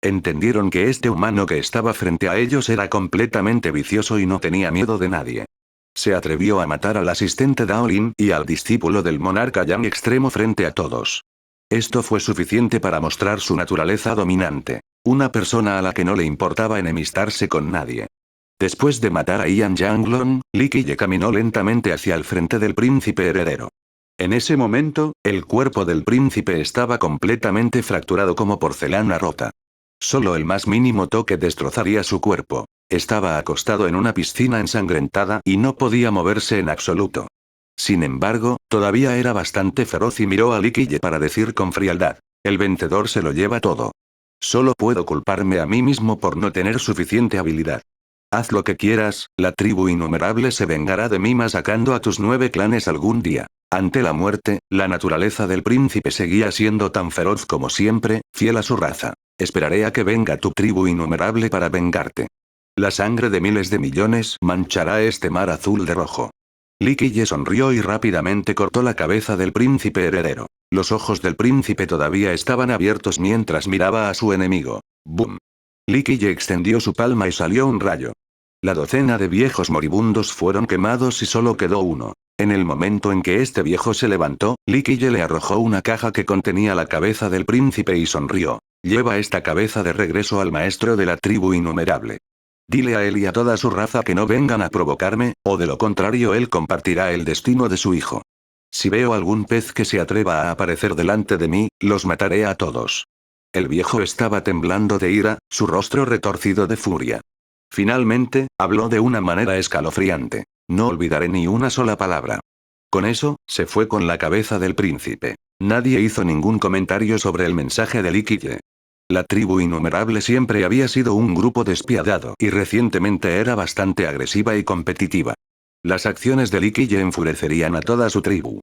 Entendieron que este humano que estaba frente a ellos era completamente vicioso y no tenía miedo de nadie. Se atrevió a matar al asistente Daolin y al discípulo del monarca Yang extremo frente a todos. Esto fue suficiente para mostrar su naturaleza dominante. Una persona a la que no le importaba enemistarse con nadie. Después de matar a Ian Yanglong, Lee Qiye caminó lentamente hacia el frente del príncipe heredero. En ese momento, el cuerpo del príncipe estaba completamente fracturado como porcelana rota. Solo el más mínimo toque destrozaría su cuerpo. Estaba acostado en una piscina ensangrentada y no podía moverse en absoluto. Sin embargo, todavía era bastante feroz y miró a Lee Qiye para decir con frialdad. El vencedor se lo lleva todo. Solo puedo culparme a mí mismo por no tener suficiente habilidad. Haz lo que quieras, la tribu innumerable se vengará de mí masacrando a tus 9 clanes algún día. Ante la muerte, la naturaleza del príncipe seguía siendo tan feroz como siempre, fiel a su raza. Esperaré a que venga tu tribu innumerable para vengarte. La sangre de miles de millones manchará este mar azul de rojo. Lee Qiye sonrió y rápidamente cortó la cabeza del príncipe heredero. Los ojos del príncipe todavía estaban abiertos mientras miraba a su enemigo. ¡Bum! Lee Qiye extendió su palma y salió un rayo. La docena de viejos moribundos fueron quemados y solo quedó uno. En el momento en que este viejo se levantó, Lee Qiye le arrojó una caja que contenía la cabeza del príncipe y sonrió. Lleva esta cabeza de regreso al maestro de la tribu innumerable. Dile a él y a toda su raza que no vengan a provocarme, o de lo contrario él compartirá el destino de su hijo. Si veo algún pez que se atreva a aparecer delante de mí, los mataré a todos. El viejo estaba temblando de ira, su rostro retorcido de furia. Finalmente, habló de una manera escalofriante. No olvidaré ni una sola palabra. Con eso, se fue con la cabeza del príncipe. Nadie hizo ningún comentario sobre el mensaje de Lee Qiye. La tribu innumerable siempre había sido un grupo despiadado y recientemente era bastante agresiva y competitiva. Las acciones de Lee Qiye enfurecerían a toda su tribu.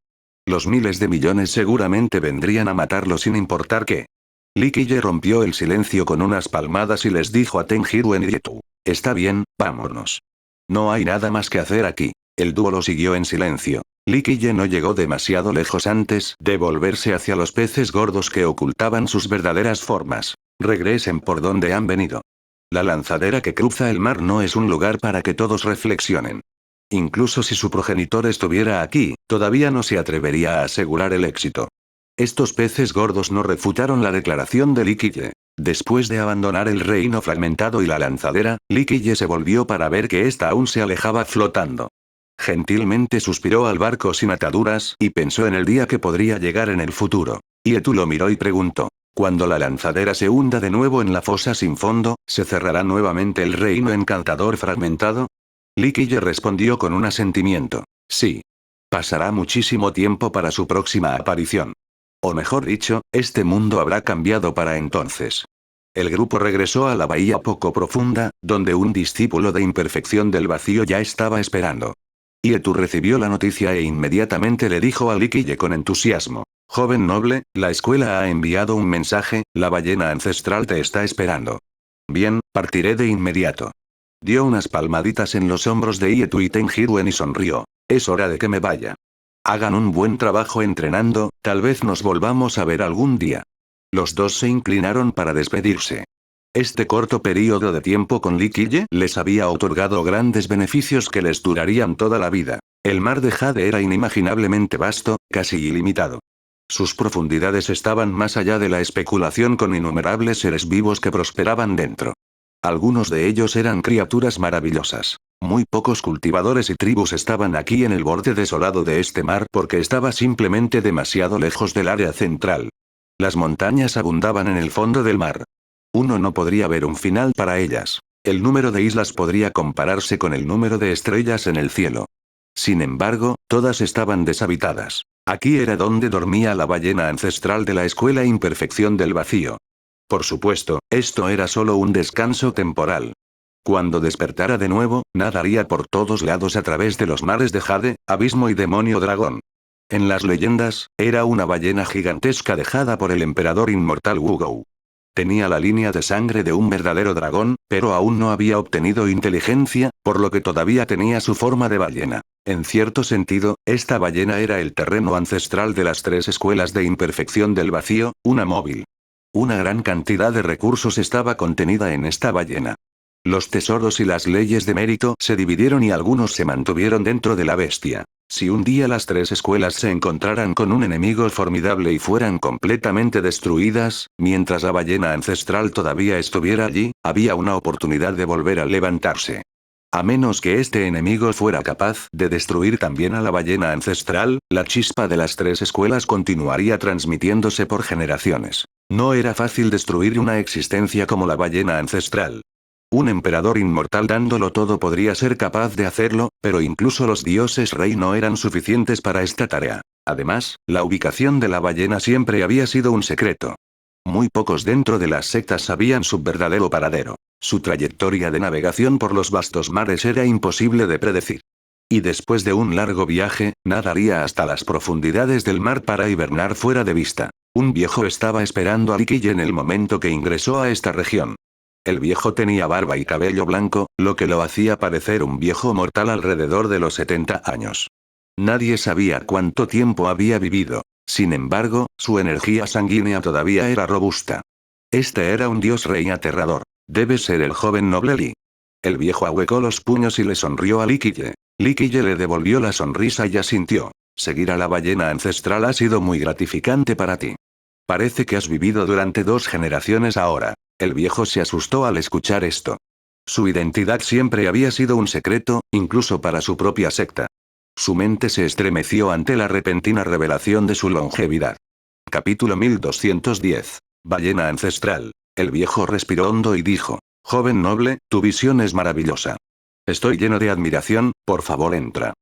Los miles de millones seguramente vendrían a matarlo sin importar qué. Lee Qiye rompió el silencio con unas palmadas y les dijo a Tenjiruen y Yetu. Está bien, vámonos. No hay nada más que hacer aquí. El dúo lo siguió en silencio. Lee Qiye no llegó demasiado lejos antes de volverse hacia los peces gordos que ocultaban sus verdaderas formas. Regresen por donde han venido. La lanzadera que cruza el mar no es un lugar para que todos reflexionen. Incluso si su progenitor estuviera aquí, todavía no se atrevería a asegurar el éxito. Estos peces gordos no refutaron la declaración de Lee Qiye. Después de abandonar el reino fragmentado y la lanzadera, Lee Qiye se volvió para ver que ésta aún se alejaba flotando. Gentilmente suspiró al barco sin ataduras y pensó en el día que podría llegar en el futuro. Yetu lo miró y preguntó. Cuando la lanzadera se hunda de nuevo en la fosa sin fondo, ¿se cerrará nuevamente el reino encantador fragmentado? Likille respondió con un asentimiento. Sí. Pasará muchísimo tiempo para su próxima aparición. O mejor dicho, este mundo habrá cambiado para entonces. El grupo regresó a la bahía poco profunda, donde un discípulo de imperfección del vacío ya estaba esperando. Ietu recibió la noticia e inmediatamente le dijo a Likille con entusiasmo. Joven noble, la escuela ha enviado un mensaje, la ballena ancestral te está esperando. Bien, partiré de inmediato. Dio unas palmaditas en los hombros de Ietu y Tenjiruen y sonrió. Es hora de que me vaya. Hagan un buen trabajo entrenando, tal vez nos volvamos a ver algún día. Los dos se inclinaron para despedirse. Este corto período de tiempo con Likille les había otorgado grandes beneficios que les durarían toda la vida. El mar de Jade era inimaginablemente vasto, casi ilimitado. Sus profundidades estaban más allá de la especulación con innumerables seres vivos que prosperaban dentro. Algunos de ellos eran criaturas maravillosas. Muy pocos cultivadores y tribus estaban aquí en el borde desolado de este mar porque estaba simplemente demasiado lejos del área central. Las montañas abundaban en el fondo del mar. Uno no podría ver un final para ellas. El número de islas podría compararse con el número de estrellas en el cielo. Sin embargo, todas estaban deshabitadas. Aquí era donde dormía la ballena ancestral de la escuela imperfección del vacío. Por supuesto, esto era solo un descanso temporal. Cuando despertara de nuevo, nadaría por todos lados a través de los mares de Jade, abismo y demonio dragón. En las leyendas, era una ballena gigantesca dejada por el emperador inmortal Wugou. Tenía la línea de sangre de un verdadero dragón, pero aún no había obtenido inteligencia, por lo que todavía tenía su forma de ballena. En cierto sentido, esta ballena era el terreno ancestral de las tres escuelas de imperfección del vacío, una móvil. Una gran cantidad de recursos estaba contenida en esta ballena. Los tesoros y las leyes de mérito se dividieron y algunos se mantuvieron dentro de la bestia. Si un día las tres escuelas se encontraran con un enemigo formidable y fueran completamente destruidas, mientras la ballena ancestral todavía estuviera allí, había una oportunidad de volver a levantarse. A menos que este enemigo fuera capaz de destruir también a la ballena ancestral, la chispa de las tres escuelas continuaría transmitiéndose por generaciones. No era fácil destruir una existencia como la ballena ancestral. Un emperador inmortal dándolo todo podría ser capaz de hacerlo, pero incluso los dioses rey no eran suficientes para esta tarea. Además, la ubicación de la ballena siempre había sido un secreto. Muy pocos dentro de las sectas sabían su verdadero paradero. Su trayectoria de navegación por los vastos mares era imposible de predecir. Y después de un largo viaje, nadaría hasta las profundidades del mar para hibernar fuera de vista. Un viejo estaba esperando a Likille en el momento que ingresó a esta región. El viejo tenía barba y cabello blanco, lo que lo hacía parecer un viejo mortal alrededor de los 70 años. Nadie sabía cuánto tiempo había vivido. Sin embargo, su energía sanguínea todavía era robusta. Este era un dios rey aterrador. Debe ser el joven noble Li. El viejo ahuecó los puños y le sonrió a Likille. Likille le devolvió la sonrisa y asintió. Seguir a la ballena ancestral ha sido muy gratificante para ti. Parece que has vivido durante 2 generaciones ahora. El viejo se asustó al escuchar esto. Su identidad siempre había sido un secreto, incluso para su propia secta. Su mente se estremeció ante la repentina revelación de su longevidad. Capítulo 1210. Ballena ancestral. El viejo respiró hondo y dijo: Joven noble, tu visión es maravillosa. Estoy lleno de admiración, por favor entra.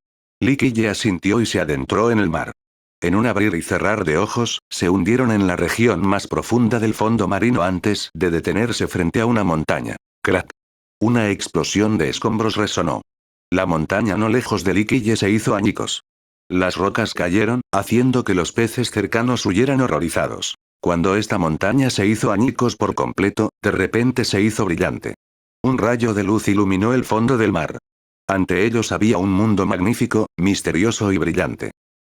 Likille asintió y se adentró en el mar. En un abrir y cerrar de ojos, se hundieron en la región más profunda del fondo marino antes de detenerse frente a una montaña. ¡Crack! Una explosión de escombros resonó. La montaña no lejos de Likille se hizo añicos. Las rocas cayeron, haciendo que los peces cercanos huyeran horrorizados. Cuando esta montaña se hizo añicos por completo, de repente se hizo brillante. Un rayo de luz iluminó el fondo del mar. Ante ellos había un mundo magnífico, misterioso y brillante.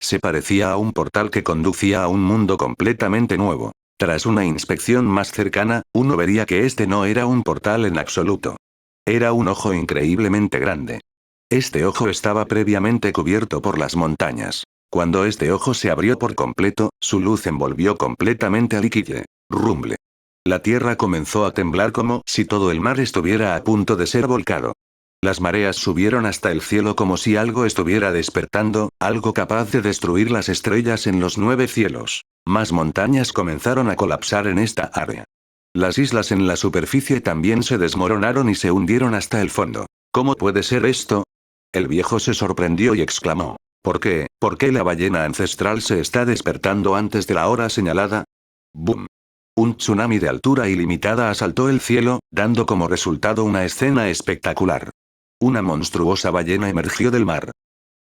Se parecía a un portal que conducía a un mundo completamente nuevo. Tras una inspección más cercana, uno vería que este no era un portal en absoluto. Era un ojo increíblemente grande. Este ojo estaba previamente cubierto por las montañas. Cuando este ojo se abrió por completo, su luz envolvió completamente a Likille. Rumble. La tierra comenzó a temblar como si todo el mar estuviera a punto de ser volcado. Las mareas subieron hasta el cielo como si algo estuviera despertando, algo capaz de destruir las estrellas en los 9 cielos. Más montañas comenzaron a colapsar en esta área. Las islas en la superficie también se desmoronaron y se hundieron hasta el fondo. ¿Cómo puede ser esto? El viejo se sorprendió y exclamó. ¿Por qué? ¿Por qué la ballena ancestral se está despertando antes de la hora señalada? ¡Bum! Un tsunami de altura ilimitada asaltó el cielo, dando como resultado una escena espectacular. Una monstruosa ballena emergió del mar.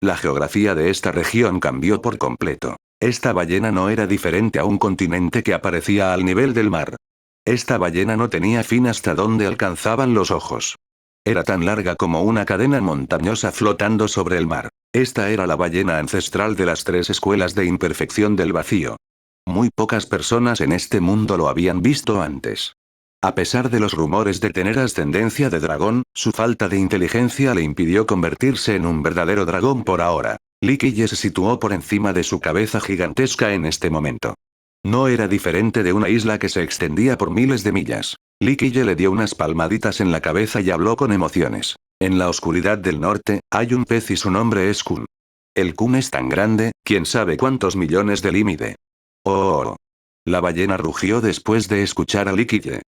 La geografía de esta región cambió por completo. Esta ballena no era diferente a un continente que aparecía al nivel del mar. Esta ballena no tenía fin hasta donde alcanzaban los ojos. Era tan larga como una cadena montañosa flotando sobre el mar. Esta era la ballena ancestral de las 3 escuelas de imperfección del vacío. Muy pocas personas en este mundo lo habían visto antes. A pesar de los rumores de tener ascendencia de dragón, su falta de inteligencia le impidió convertirse en un verdadero dragón por ahora. Likille se situó por encima de su cabeza gigantesca en este momento. No era diferente de una isla que se extendía por miles de millas. Likille le dio unas palmaditas en la cabeza y habló con emociones. En la oscuridad del norte, hay un pez y su nombre es Kun. El Kun es tan grande, quién sabe cuántos millones de li mide. Oh. La ballena rugió después de escuchar a Likille.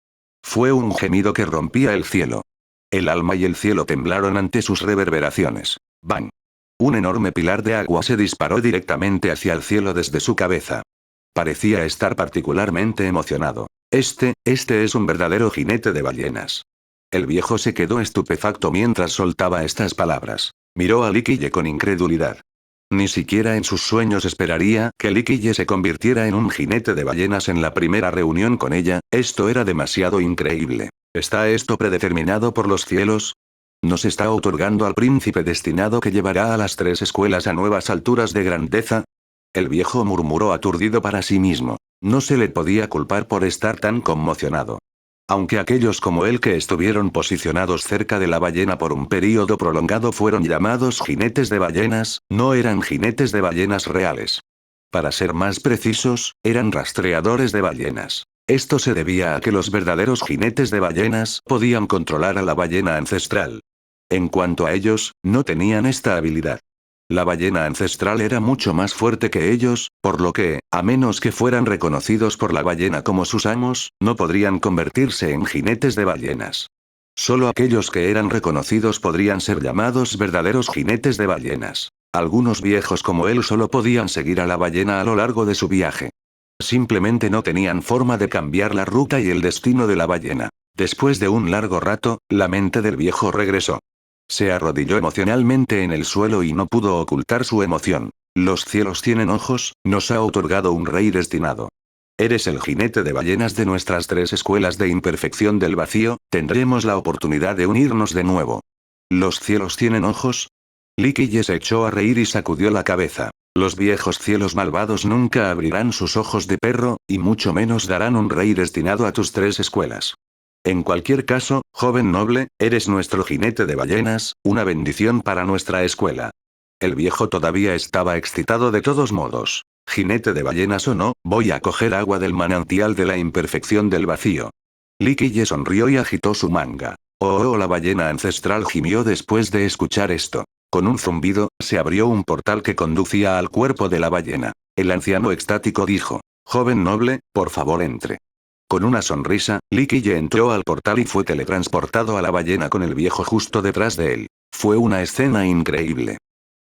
Fue un gemido que rompía el cielo. El alma y el cielo temblaron ante sus reverberaciones. ¡Bang! Un enorme pilar de agua se disparó directamente hacia el cielo desde su cabeza. Parecía estar particularmente emocionado. Este es un verdadero jinete de ballenas. El viejo se quedó estupefacto mientras soltaba estas palabras. Miró a Likille con incredulidad. Ni siquiera en sus sueños esperaría que Likille se convirtiera en un jinete de ballenas en la primera reunión con ella, esto era demasiado increíble. ¿Está esto predeterminado por los cielos? ¿Nos está otorgando al príncipe destinado que llevará a las 3 escuelas a nuevas alturas de grandeza? El viejo murmuró aturdido para sí mismo. No se le podía culpar por estar tan conmocionado. Aunque aquellos como él que estuvieron posicionados cerca de la ballena por un período prolongado fueron llamados jinetes de ballenas, no eran jinetes de ballenas reales. Para ser más precisos, eran rastreadores de ballenas. Esto se debía a que los verdaderos jinetes de ballenas podían controlar a la ballena ancestral. En cuanto a ellos, no tenían esta habilidad. La ballena ancestral era mucho más fuerte que ellos, por lo que, a menos que fueran reconocidos por la ballena como sus amos, no podrían convertirse en jinetes de ballenas. Solo aquellos que eran reconocidos podrían ser llamados verdaderos jinetes de ballenas. Algunos viejos como él solo podían seguir a la ballena a lo largo de su viaje. Simplemente no tenían forma de cambiar la ruta y el destino de la ballena. Después de un largo rato, la mente del viejo regresó. Se arrodilló emocionalmente en el suelo y no pudo ocultar su emoción. Los cielos tienen ojos, nos ha otorgado un rey destinado. Eres el jinete de ballenas de nuestras 3 escuelas de imperfección del vacío, tendremos la oportunidad de unirnos de nuevo. ¿Los cielos tienen ojos? Likille se echó a reír y sacudió la cabeza. Los viejos cielos malvados nunca abrirán sus ojos de perro, y mucho menos darán un rey destinado a tus 3 escuelas. En cualquier caso, joven noble, eres nuestro jinete de ballenas, una bendición para nuestra escuela. El viejo todavía estaba excitado de todos modos. Jinete de ballenas o no, voy a coger agua del manantial de la imperfección del vacío. Likille sonrió y agitó su manga. Oh, la ballena ancestral gimió después de escuchar esto. Con un zumbido, se abrió un portal que conducía al cuerpo de la ballena. El anciano extático dijo: joven noble, por favor entre. Con una sonrisa, Likille entró al portal y fue teletransportado a la ballena con el viejo justo detrás de él. Fue una escena increíble.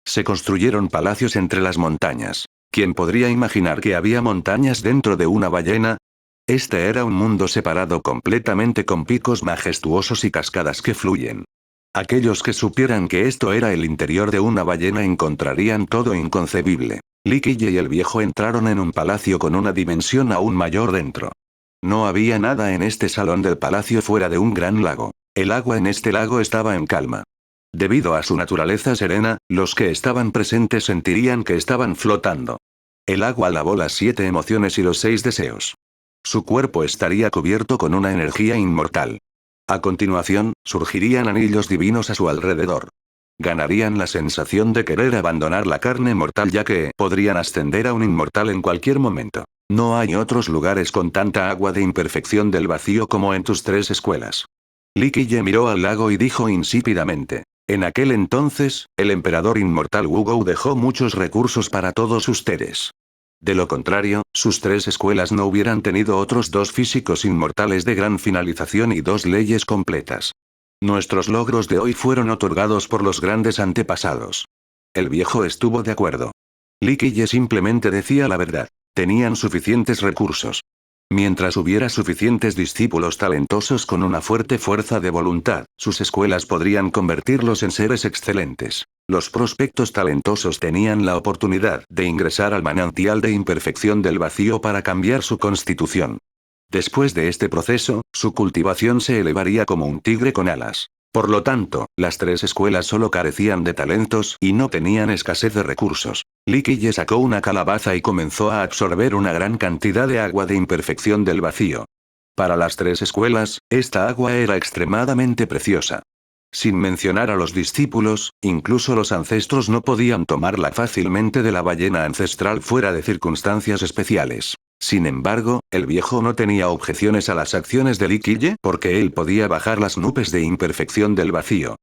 Se construyeron palacios entre las montañas. ¿Quién podría imaginar que había montañas dentro de una ballena? Este era un mundo separado completamente con picos majestuosos y cascadas que fluyen. Aquellos que supieran que esto era el interior de una ballena encontrarían todo inconcebible. Likille y el viejo entraron en un palacio con una dimensión aún mayor dentro. No había nada en este salón del palacio fuera de un gran lago. El agua en este lago estaba en calma. Debido a su naturaleza serena, los que estaban presentes sentirían que estaban flotando. El agua lavó las 7 emociones y los 6 deseos. Su cuerpo estaría cubierto con una energía inmortal. A continuación, surgirían anillos divinos a su alrededor. Ganarían la sensación de querer abandonar la carne mortal ya que podrían ascender a un inmortal en cualquier momento. No hay otros lugares con tanta agua de imperfección del vacío como en tus 3 escuelas. Likille miró al lago y dijo insípidamente: en aquel entonces, el emperador inmortal Wugou dejó muchos recursos para todos ustedes. De lo contrario, sus 3 escuelas no hubieran tenido otros 2 físicos inmortales de gran finalización y 2 leyes completas. Nuestros logros de hoy fueron otorgados por los grandes antepasados. El viejo estuvo de acuerdo. Li Qiye simplemente decía la verdad. Tenían suficientes recursos. Mientras hubiera suficientes discípulos talentosos con una fuerte fuerza de voluntad, sus escuelas podrían convertirlos en seres excelentes. Los prospectos talentosos tenían la oportunidad de ingresar al manantial de imperfección del vacío para cambiar su constitución. Después de este proceso, su cultivación se elevaría como un tigre con alas. Por lo tanto, las 3 escuelas solo carecían de talentos y no tenían escasez de recursos. Li Qiye sacó una calabaza y comenzó a absorber una gran cantidad de agua de imperfección del vacío. Para las 3 escuelas, esta agua era extremadamente preciosa. Sin mencionar a los discípulos, incluso los ancestros no podían tomarla fácilmente de la ballena ancestral fuera de circunstancias especiales. Sin embargo, el viejo no tenía objeciones a las acciones de Li Qiye porque él podía bajar las nubes de imperfección del vacío.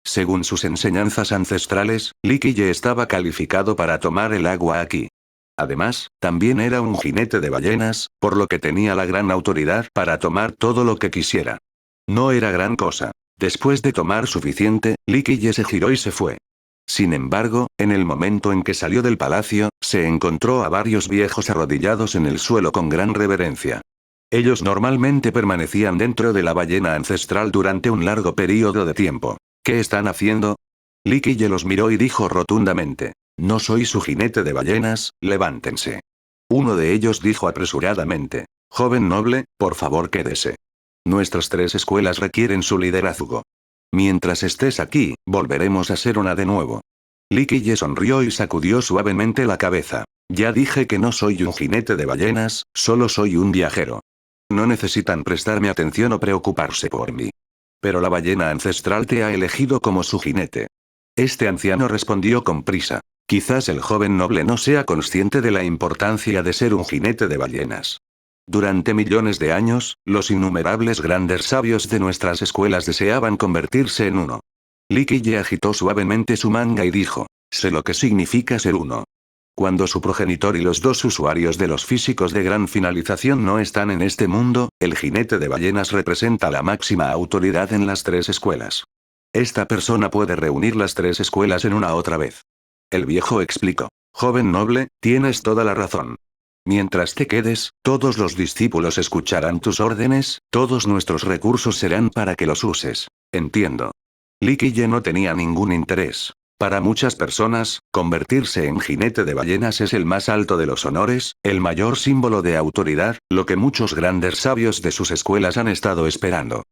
Según sus enseñanzas ancestrales, Li Qiye estaba calificado para tomar el agua aquí. Además, también era un jinete de ballenas, por lo que tenía la gran autoridad para tomar todo lo que quisiera. No era gran cosa. Después de tomar suficiente, Li Qiye se giró y se fue. Sin embargo, en el momento en que salió del palacio, se encontró a varios viejos arrodillados en el suelo con gran reverencia. Ellos normalmente permanecían dentro de la ballena ancestral durante un largo período de tiempo. ¿Qué están haciendo? Li Qiye los miró y dijo rotundamente: no soy su jinete de ballenas, levántense. Uno de ellos dijo apresuradamente: joven noble, por favor quédese. Nuestras 3 escuelas requieren su liderazgo. Mientras estés aquí, volveremos a ser una de nuevo. Li Qiye sonrió y sacudió suavemente la cabeza. Ya dije que no soy un jinete de ballenas, solo soy un viajero. No necesitan prestarme atención o preocuparse por mí. Pero la ballena ancestral te ha elegido como su jinete. Este anciano respondió con prisa. Quizás el joven noble no sea consciente de la importancia de ser un jinete de ballenas. Durante millones de años, los innumerables grandes sabios de nuestras escuelas deseaban convertirse en uno. Li Qiye agitó suavemente su manga y dijo: sé lo que significa ser uno. Cuando su progenitor y los 2 usuarios de los físicos de gran finalización no están en este mundo, el jinete de ballenas representa la máxima autoridad en las 3 escuelas. Esta persona puede reunir las 3 escuelas en una otra vez. El viejo explicó: joven noble, tienes toda la razón. Mientras te quedes, todos los discípulos escucharán tus órdenes, todos nuestros recursos serán para que los uses. Entiendo. Li Qiye no tenía ningún interés. Para muchas personas, convertirse en jinete de ballenas es el más alto de los honores, el mayor símbolo de autoridad, lo que muchos grandes sabios de sus escuelas han estado esperando.